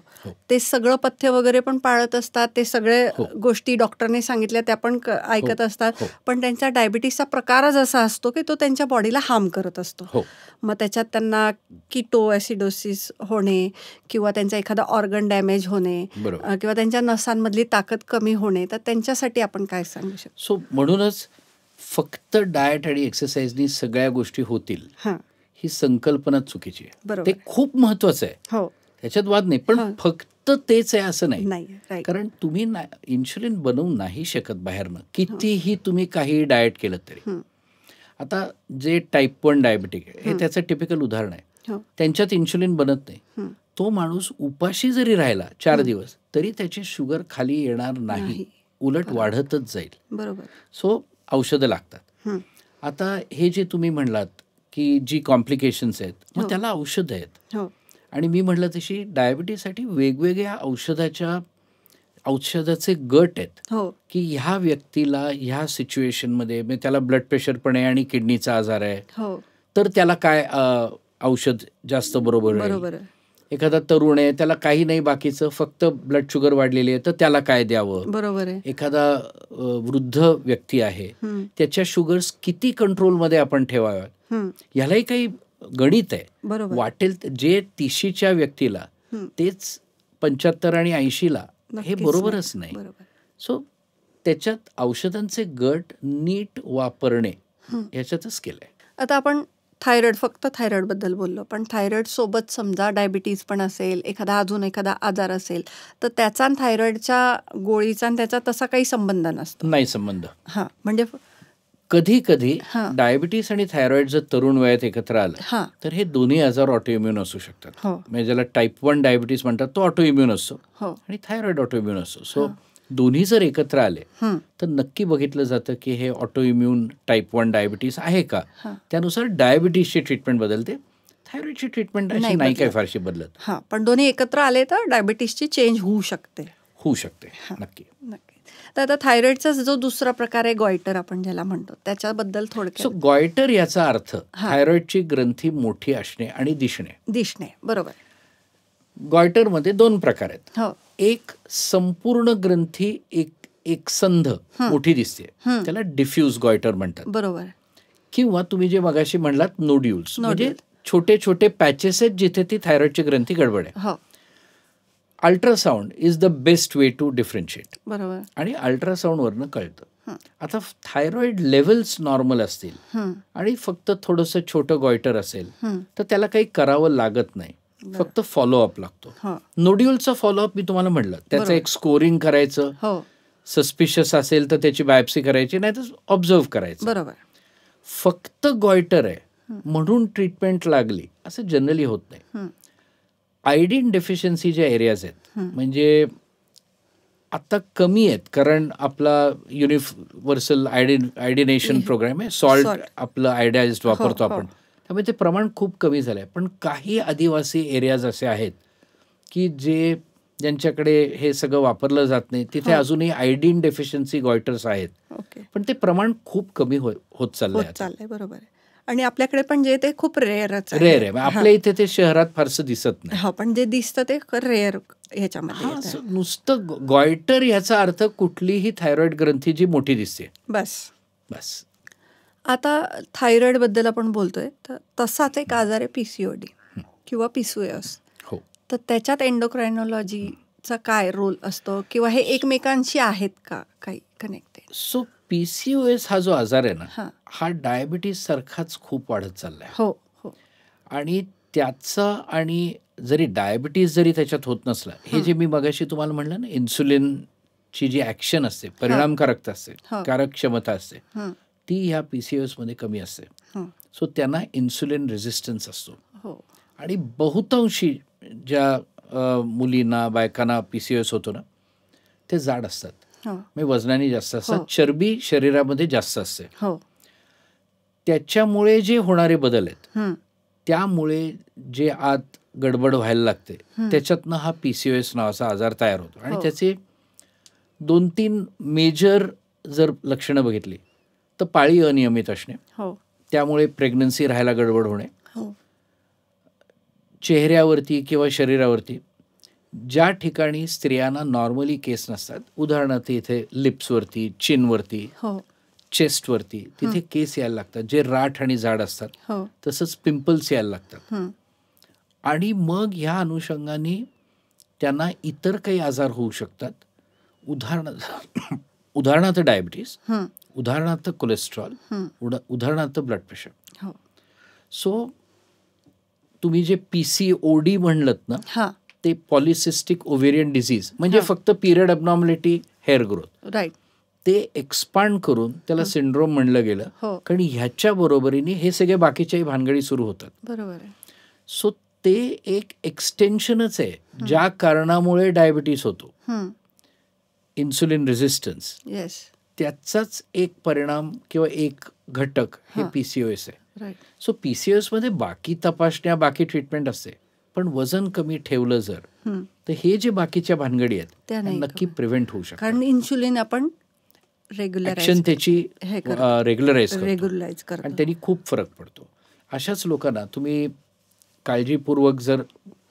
ते सगळं पथ्य वगैरे पण पाळत असतात, ते सगळे गोष्टी डॉक्टरने सांगितल्या त्या पण ऐकत असतात, पण त्यांचा डायबिटीसचा प्रकारच असा असतो की तो त्यांच्या बॉडीला हार्म करत असतो. मग त्याच्यात त्यांना कीटो ॲसिडोसिस होणे, किंवा त्यांचा एखादा ऑर्गन डॅमेज होणे, किंवा त्यांच्या नसांमधली ताकद कमी होणे, तर त्यांच्यासाठी आपण काय सांगू शकतो? सो म्हणूनच फक्त डाएट आणि एक्सरसाइजनी सगळ्या गोष्टी होतील ही संकल्पना चुकीची आहे. ते खूप महत्वाचं आहे, त्याच्यात वाद नाही, पण फक्त तेच आहे असं नाही. कारण तुम्ही इन्शुलिन बनवू नाही शकत बाहेरनं, कितीही तुम्ही काही डाएट केलं तरी. आता जे टाईप 1 डायबिटिक आहे हे त्याचं टिपिकल उदाहरण आहे. त्यांच्यात इन्शुलिन बनत नाही. तो माणूस उपाशी जरी राहिला 4 दिवस तरी त्याची शुगर खाली येणार नाही, उलट वाढतच जाईल. बरोबर. सो औषधं लागतात. आता हे जे तुम्ही म्हणलात की जी कॉम्प्लिकेशन्स आहेत, मग त्याला औषधं आहेत. आणि मी म्हटलं तशी डायबिटीससाठी वेगवेगळ्या औषधाचे गट आहेत की ह्या व्यक्तीला ह्या सिच्युएशनमध्ये, म्हणजे त्याला ब्लड प्रेशर पण आहे आणि किडनीचा आजार आहे, तर त्याला काय औषध जास्त बरोबर आहे. एखादा तरुण आहे, त्याला काही नाही बाकीचं, फक्त ब्लड शुगर वाढलेली आहे, तर त्याला काय द्यावं. बरोबर आहे. एखादा वृद्ध व्यक्ती आहे, त्याच्या शुगर्स किती कंट्रोलमध्ये आपण ठेवाव्यात, ह्यालाही काही गणित आहे. वाटेल जे 30च्या व्यक्तीला तेच 75 आणि 80ला, हे बरोबरच नाही. सो त्याच्यात औषधांचे गट नीट वापरणे ह्याच्यातच केलंय. आता आपण फक्त थायरॉइडबद्दल बोललो, पण थायरॉइड सोबत समजा डायबिटीज पण असेल, अजून एखादा आजार असेल, तर त्याचा थायरॉइडच्या गोळीचा त्याचा तसा काही संबंध नसतो. नाही संबंध. म्हणजे कधी कधी डायबिटीस आणि थायरॉइड जर तरुण वयात एकत्र आलं तर हे दोन्ही आजार ऑटोइम्युन असू शकतात. म्हणजे ज्याला टाईप 1 डायबिटीस म्हणतात तो ऑटोइम्युन असतो आणि थायरॉइड ऑटोइम्युन असतो. सो दोन्ही जर एकत्र आले तर नक्की बघितलं जातं की हे ऑटोइम्युन टाईप 1 डायबिटीस आहे का. त्यानुसार डायबिटीसची ट्रीटमेंट बदलते, थायरॉइडची ट्रीटमेंट अशी नाही काय फारशी बदलत. पण दोन्ही एकत्र आले तर डायबिटीसची चेंज होऊ शकते. नक्की. तर आता थायरॉइडचा जो दुसरा प्रकार आहे गॉयटर आपण ज्याला म्हणतो त्याच्याबद्दल थोडक्यात. सो गॉयटर याचा अर्थ थायरॉइडची ग्रंथी मोठी असणे आणि दिसणे. बरोबर. गॉयटरमध्ये 2 प्रकार आहेत. एक संपूर्ण ग्रंथी एक संध मोठी दिसते, त्याला डिफ्यूज गॉयटर म्हणतात. बरोबर. किंवा तुम्ही जे मगाशी म्हणलात नोड्युल्स, म्हणजे छोटे छोटे पॅचेस आहेत जिथे ती थायरॉइडची ग्रंथी गडबड आहे. Ultrasound is the best way to differentiate. बरोबर. आणि अल्ट्रासाऊंडवरनं कळतं. आता थायरॉइड लेवल्स नॉर्मल असतील आणि फक्त थोडंसं छोटं गॉयटर असेल तर त्याला काही करावं लागत नाही, फक्त फॉलोअप लागतो. नोड्युलचा फॉलोअप मी तुम्हाला म्हटलं, त्याचं एक स्कोरिंग करायचं, सस्पिशियस असेल तर त्याची बायोप्सी करायची, नाही तर ऑब्झर्व करायचं. बरोबर. फक्त गॉयटर आहे म्हणून ट्रीटमेंट लागली असं जनरली होत नाही. आयडीन डेफिशियन्सी ज्या एरियाज आहेत म्हणजे आता कमी आहेत, कारण आपला युनिव्हर्सल आयडिनेशन प्रोग्राम आहे, सॉल्ट आपलं आयडाइज्ड वापरतो आपण, त्यामुळे ते प्रमाण खूप कमी झालं आहे. पण काही आदिवासी एरियाज असे आहेत की ज्यांच्याकडे हे सगळं वापरलं जात नाही, तिथे अजूनही आयडीन डेफिशियन्सी गॉयटर्स आहेत. पण ते प्रमाण खूप कमी होत चाललंय. बरोबर. आणि आपल्याकडे पण जे ते खूप रेअर आहे. आपल्या इथे ते शहरात फारसं दिसत नाही. पण जे दिसतं ते रेअर ह्याच्यामध्ये. नुसतं गॉयटर याचा अर्थ कुठलीही थायरॉइड ग्रंथी जी मोठी दिसते, बस. आता थायरॉइड बद्दल आपण बोलतोय तर तसाच एक आजार आहे पीसीओडी किंवा PCOS. तर त्याच्यात एंडोक्रायनॉलॉजीचा काय रोल असतो किंवा हे एकमेकांशी आहेत का काही कनेक्टेड? सो PCOS हा जो आजार आहे ना, हा डायबिटीस सारखाच खूप वाढत चाललाय. आणि त्याचा, आणि जरी डायबिटीस जरी त्याच्यात होत नसला, हे जे मी मगाशी तुम्हाला म्हणलं ना, इन्सुलिनची जी ऍक्शन असते, परिणामकारकता असते, कार्यक्षमता असते, ती ह्या PCOS मध्ये कमी असते. सो त्यांना इन्सुलिन रेझिस्टन्स असतो. आणि बहुतांशी ज्या मुलींना बायकांना PCOS होतो ना, ते जाड असतात, म्हणजे वजनाने जास्त असतात, चरबी शरीरामध्ये जास्त असते. त्याच्यामुळे जे होणारे बदल आहेत, त्यामुळे जे आत गडबड व्हायला लागते, त्याच्यातनं हा PCOS नावाचा आजार तयार होतो. आणि त्याचे 2-3 मेजर जर लक्षणं बघितली तर पाळी अनियमित असणे, त्यामुळे प्रेग्नन्सी राहायला गडबड होणे, चेहऱ्यावरती किंवा शरीरावरती ज्या ठिकाणी स्त्रियांना नॉर्मली केस नसतात, उदाहरणार्थ इथे लिप्सवरती, चिनवरती, चेस्टवरती, तिथे केस यायला लागतात जे राठ आणि जाड असतात. तसंच पिंपल्स यायला लागतात. आणि मग ह्या अनुषंगाने त्यांना इतर काही आजार होऊ शकतात. उदाहरणार्थ डायबिटीस, उदाहरणार्थ कोलेस्ट्रॉल, उदाहरणार्थ ब्लड प्रेशर. सो तुम्ही जे PCOD म्हणलत ना, ते पॉलिसिस्टिक ओव्हेरियन डिझीज, म्हणजे फक्त पिरियड अबनॉर्मॅलिटी, हेअर ग्रोथ, ते एक्सपांड करून त्याला सिंड्रोम म्हणलं गेलं. कारण ह्याच्या बरोबरीने हे सगळे बाकीच्याही भानगडी सुरू होतात. बरोबर. सो ते एक एक्सटेन्शनच आहे ज्या कारणामुळे डायबिटीस होतो, इन्सुलिन रेझिस्टन्स. त्याचाच एक परिणाम किंवा एक घटक हे PCOS आहे. सो PCOS मध्ये बाकी तपासण्या, बाकी ट्रीटमेंट असते, पण वजन कमी ठेवलं जर तर हे जे बाकीच्या भानगडी आहेत त्या नक्की प्रिव्हेंट होऊ शकतात. कारण इन्सुलिन आपण ऍक्शन त्याची रेग्युलराइज करतो आणि त्यांनी खूप फरक पडतो. अशाच लोकांना तुम्ही काळजीपूर्वक, जर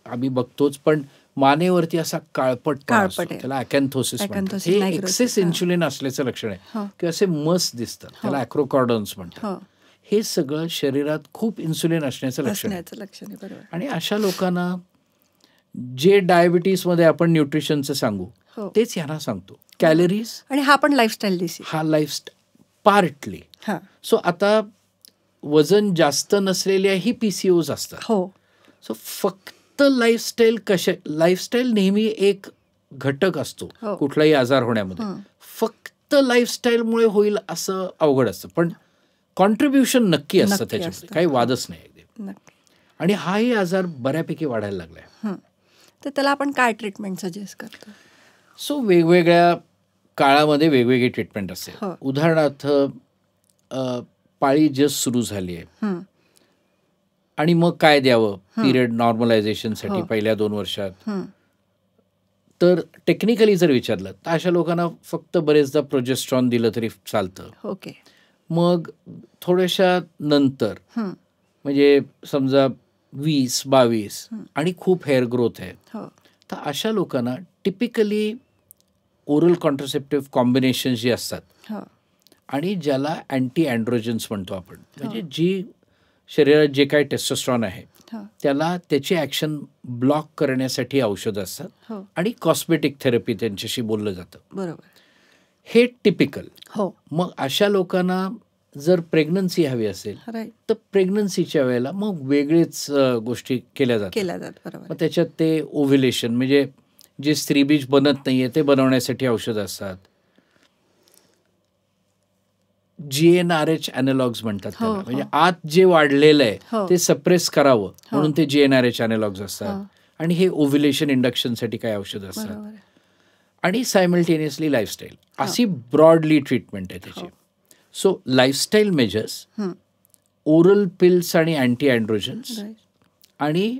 आम्ही बघतोच, पण मानेवरती असा काळपट, त्याला अॅकॅन्थोसिस म्हणतात, हे एक्सेस इन्सुलिन असल्याचं लक्षण आहे. किंवा असे मस दिसतात, त्याला ॲक्रोकॉर्डॉन्स म्हणतात. हे सगळं शरीरात खूप इन्सुलिन असण्याचं लक्षण आहे. आणि अशा लोकांना जे डायबिटीसमध्ये आपण न्यूट्रिशनचं सांगू तेच यांना सांगतो, कॅलरीज. आणि हा पण लाईफस्टाईल डिसीज, हा लाईफस्टाईल पार्टली. सो आता वजन जास्त नसलेल्याही PCOS असतात. सो फक्त लाईफस्टाईल नेहमी एक घटक असतो कुठलाही आजार होण्यामध्ये. फक्त लाईफस्टाईलमुळे होईल असं अवघड असतं. पण कॉन्ट्रीब्युशन नक्की असतं त्याच्यामध्ये, काही वादच नाही. आणि हाही आजार बऱ्यापैकी वाढायला लागलाय. तर त्याला आपण काय ट्रीटमेंट सजेस्ट करतो? सो वेगवेगळ्या काळामध्ये वेगवेगळी ट्रीटमेंट असते. उदाहरणार्थ पाळी जस्ट सुरू झाली आहे आणि मग काय द्यावं पिरियड नॉर्मलायझेशनसाठी पहिल्या 2 वर्षात, तर टेक्निकली जर विचारलं तर अशा लोकांना फक्त बरेचदा प्रोजेस्ट्रॉन दिलं तरी चालतं. ओके. मग थोड्याशा नंतर म्हणजे समजा 20-22 आणि खूप हेअर ग्रोथ आहे, तर अशा लोकांना टिपिकली ओरल कॉन्ट्रासेप्टिव्ह कॉम्बिनेशन जी असतात आणि ज्याला अँटी अँड्रोजन्स म्हणतो आपण, म्हणजे जी शरीरात जे काही टेस्टोस्टेरॉन आहे त्याला त्याची ॲक्शन ब्लॉक करण्यासाठी औषधं असतात आणि कॉस्मेटिक थेरपी त्यांच्याशी बोललं जातं. बरोबर. हे टिपिकल. मग अशा लोकांना जर प्रेग्नन्सी हवी असेल तर प्रेग्नन्सीच्या वेळेला मग वेगळेच गोष्टी केल्या जातात. मग त्याच्यात ते ओव्ह्युलेशन म्हणजे जे स्त्रीबीज बनत नाहीये ते बनवण्यासाठी औषधं असतात. GnRH अॅनालॉग्स म्हणतात त्याला, म्हणजे आत जे वाढलेलं आहे ते सप्रेस करावं म्हणून ते GnRH अॅनालॉग्स असतात. आणि हे ओव्ह्युलेशन इंडक्शनसाठी काही औषधं असतात. आणि सायमल्टेनियसली लाईफस्टाईल, अशी ब्रॉडली ट्रीटमेंट आहे त्याची. So lifestyle measures, oral pills आणि अँटी अँड्रोजन्स आणि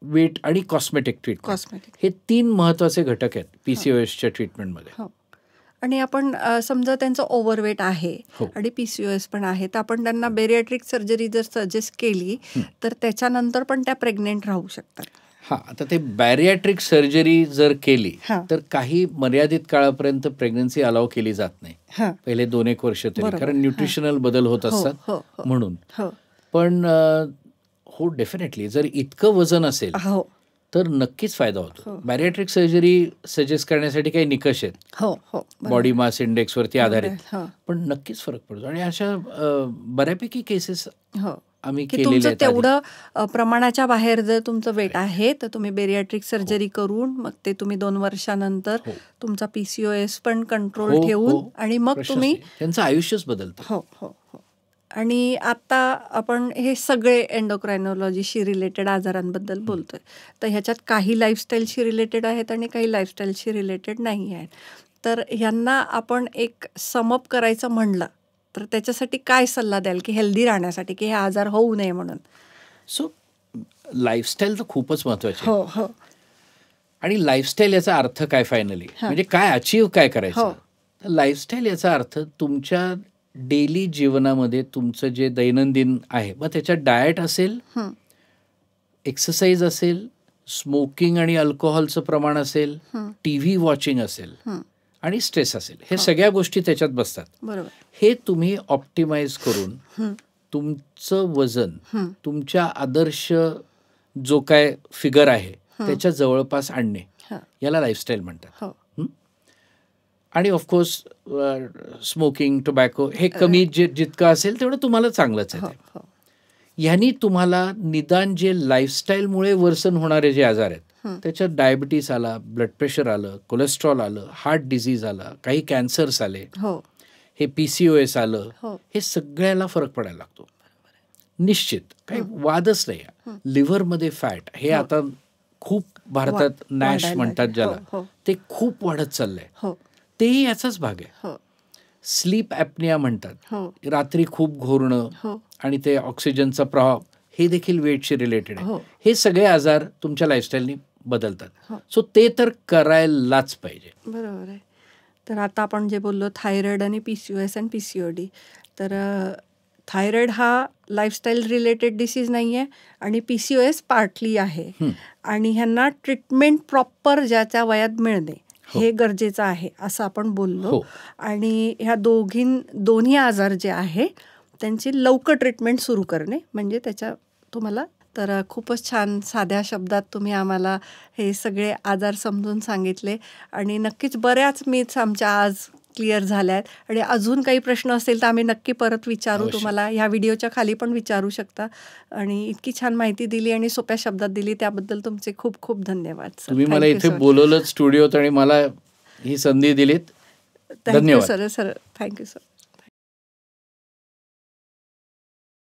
वेट आणि कॉस्मेटिक ट्रीटमेंट, हे 3 महत्वाचे घटक आहेत PCOSच्या ट्रीटमेंटमध्ये. आणि आपण समजा त्यांचं ओव्हरवेट आहे आणि PCOS पण आहे, तर आपण त्यांना बेरियाट्रिक सर्जरी जर सजेस्ट केली तर त्याच्यानंतर पण त्या प्रेग्नेंट राहू शकतात. आता ते बॅरियाट्रिक सर्जरी जर केली तर काही मर्यादित काळापर्यंत प्रेग्नन्सी अलाव केली जात नाही, पहिले 2-1 वर्ष तरी, कारण न्यूट्रिशनल बदल होत असतात म्हणून. पण हो, डेफिनेटली जर इतकं वजन असेल तर नक्कीच फायदा होतो. बॅरियाट्रिक सर्जरी सजेस्ट करण्यासाठी काही निकष आहेत, बॉडी मास इंडेक्सवरती आधारित, पण नक्कीच फरक पडतो. आणि अशा बऱ्यापैकी केसेस आम्ही केलेले आहेत. तेवढं प्रमाणाच्या बाहेर जर तुमचं वेट आहे तर तुम्ही बेरियाट्रिक सर्जरी करून मग ते तुम्ही 2 वर्षानंतर तुमचा PCOS पण कंट्रोल ठेवून आणि मग तुम्ही त्यांचं आयुष्यच बदलतं. आणि आता आपण हे सगळे एंडोक्रायनॉलॉजीशी रिलेटेड आजारांबद्दल बोलतोय, तर ह्याच्यात काही लाईफस्टाईलशी रिलेटेड आहेत आणि काही लाईफस्टाईलशी रिलेटेड नाही आहेत. तर ह्यांना आपण एक समअप करायचं म्हणलं तर त्याच्यासाठी काय सल्ला द्याल की हेल्दी राहण्यासाठी, की हे आजार होऊ नये म्हणून? सो लाईफस्टाईल तर खूपच महत्वाची आहे. आणि लाईफस्टाईल याचा अर्थ काय फायनली, म्हणजे काय अचीव काय करायचं? लाईफस्टाईल याचा अर्थ तुमच्या डेली जीवनामध्ये तुमचं जे दैनंदिन आहे, मग त्याच्यात डाएट असेल, एक्सरसाइज असेल, स्मोकिंग आणि अल्कोहोलचं प्रमाण असेल, TV वॉचिंग असेल आणि स्ट्रेस असेल, हे सगळ्या गोष्टी त्याच्यात बसतात. हे तुम्ही ऑप्टिमाइज करून तुमचं वजन तुमच्या आदर्श जो काय फिगर आहे त्याच्या जवळपास आणणे, याला लाईफस्टाईल म्हणतात. आणि ऑफकोर्स स्मोकिंग, टोबॅको हे कमी जितकं असेल तेवढं तुम्हाला चांगलंच आहे. ह्यांनी तुम्हाला निदान जे लाईफस्टाईलमुळे वर्सन होणारे जे आजार आहेत त्याच्यात डायबिटीस आला, ब्लड प्रेशर आलं, कोलेस्ट्रॉल आलं, हार्ट डिझीज आला, काही कॅन्सर्स आले, हे PCOS आलं, हे सगळ्याला फरक पडायला लागतो निश्चित, काही वादच नाही. लिव्हरमध्ये फॅट हे आता खूप भारतात नॅश म्हणतात ज्याला, ते खूप वाढत चाललंय, तेही याचाच भाग आहे. स्लीप ॲपनिया म्हणतात, रात्री खूप घोरणं आणि ते ऑक्सिजनचा प्रभाव, हे देखील वेटशी रिलेटेड आहे. हे सगळे आजार तुमच्या लाईफस्टाईलनी बदलतात. सो ते तर करायलाच पाहिजे. बरोबर आहे. तर आता आपण जे बोललो थायरॉइड आणि PCOS आणि PCOD, तर थायरॉइड हा लाईफस्टाईल रिलेटेड डिसीज नाही आहे आणि PCOS पार्टली आहे. आणि ह्यांना ट्रीटमेंट प्रॉपर ज्याच्या वयात मिळणे हे गरजेचं आहे असं आपण बोललो. आणि ह्या दोन्ही आजार जे आहे त्यांची लवकर ट्रीटमेंट सुरू करणे म्हणजे त्याच्या तुम्हाला. तर खूपच छान साध्या शब्दात तुम्ही आम्हाला हे सगळे आजार समजून सांगितले आणि नक्कीच बऱ्याच मिथ्स आमच्या आज क्लिअर झाल्या आहेत. आणि अजून काही प्रश्न असेल तर आम्ही नक्की परत विचारू तुम्हाला, ह्या व्हिडिओच्या खाली पण विचारू शकता. आणि इतकी छान माहिती दिली आणि सोप्या शब्दात दिली त्याबद्दल तुमचे खूप खूप धन्यवाद. तुम्ही मला इथे बोलवलं स्टुडिओत आणि मला ही संधी दिलीत. धन्यवाद सर. Thank you sir.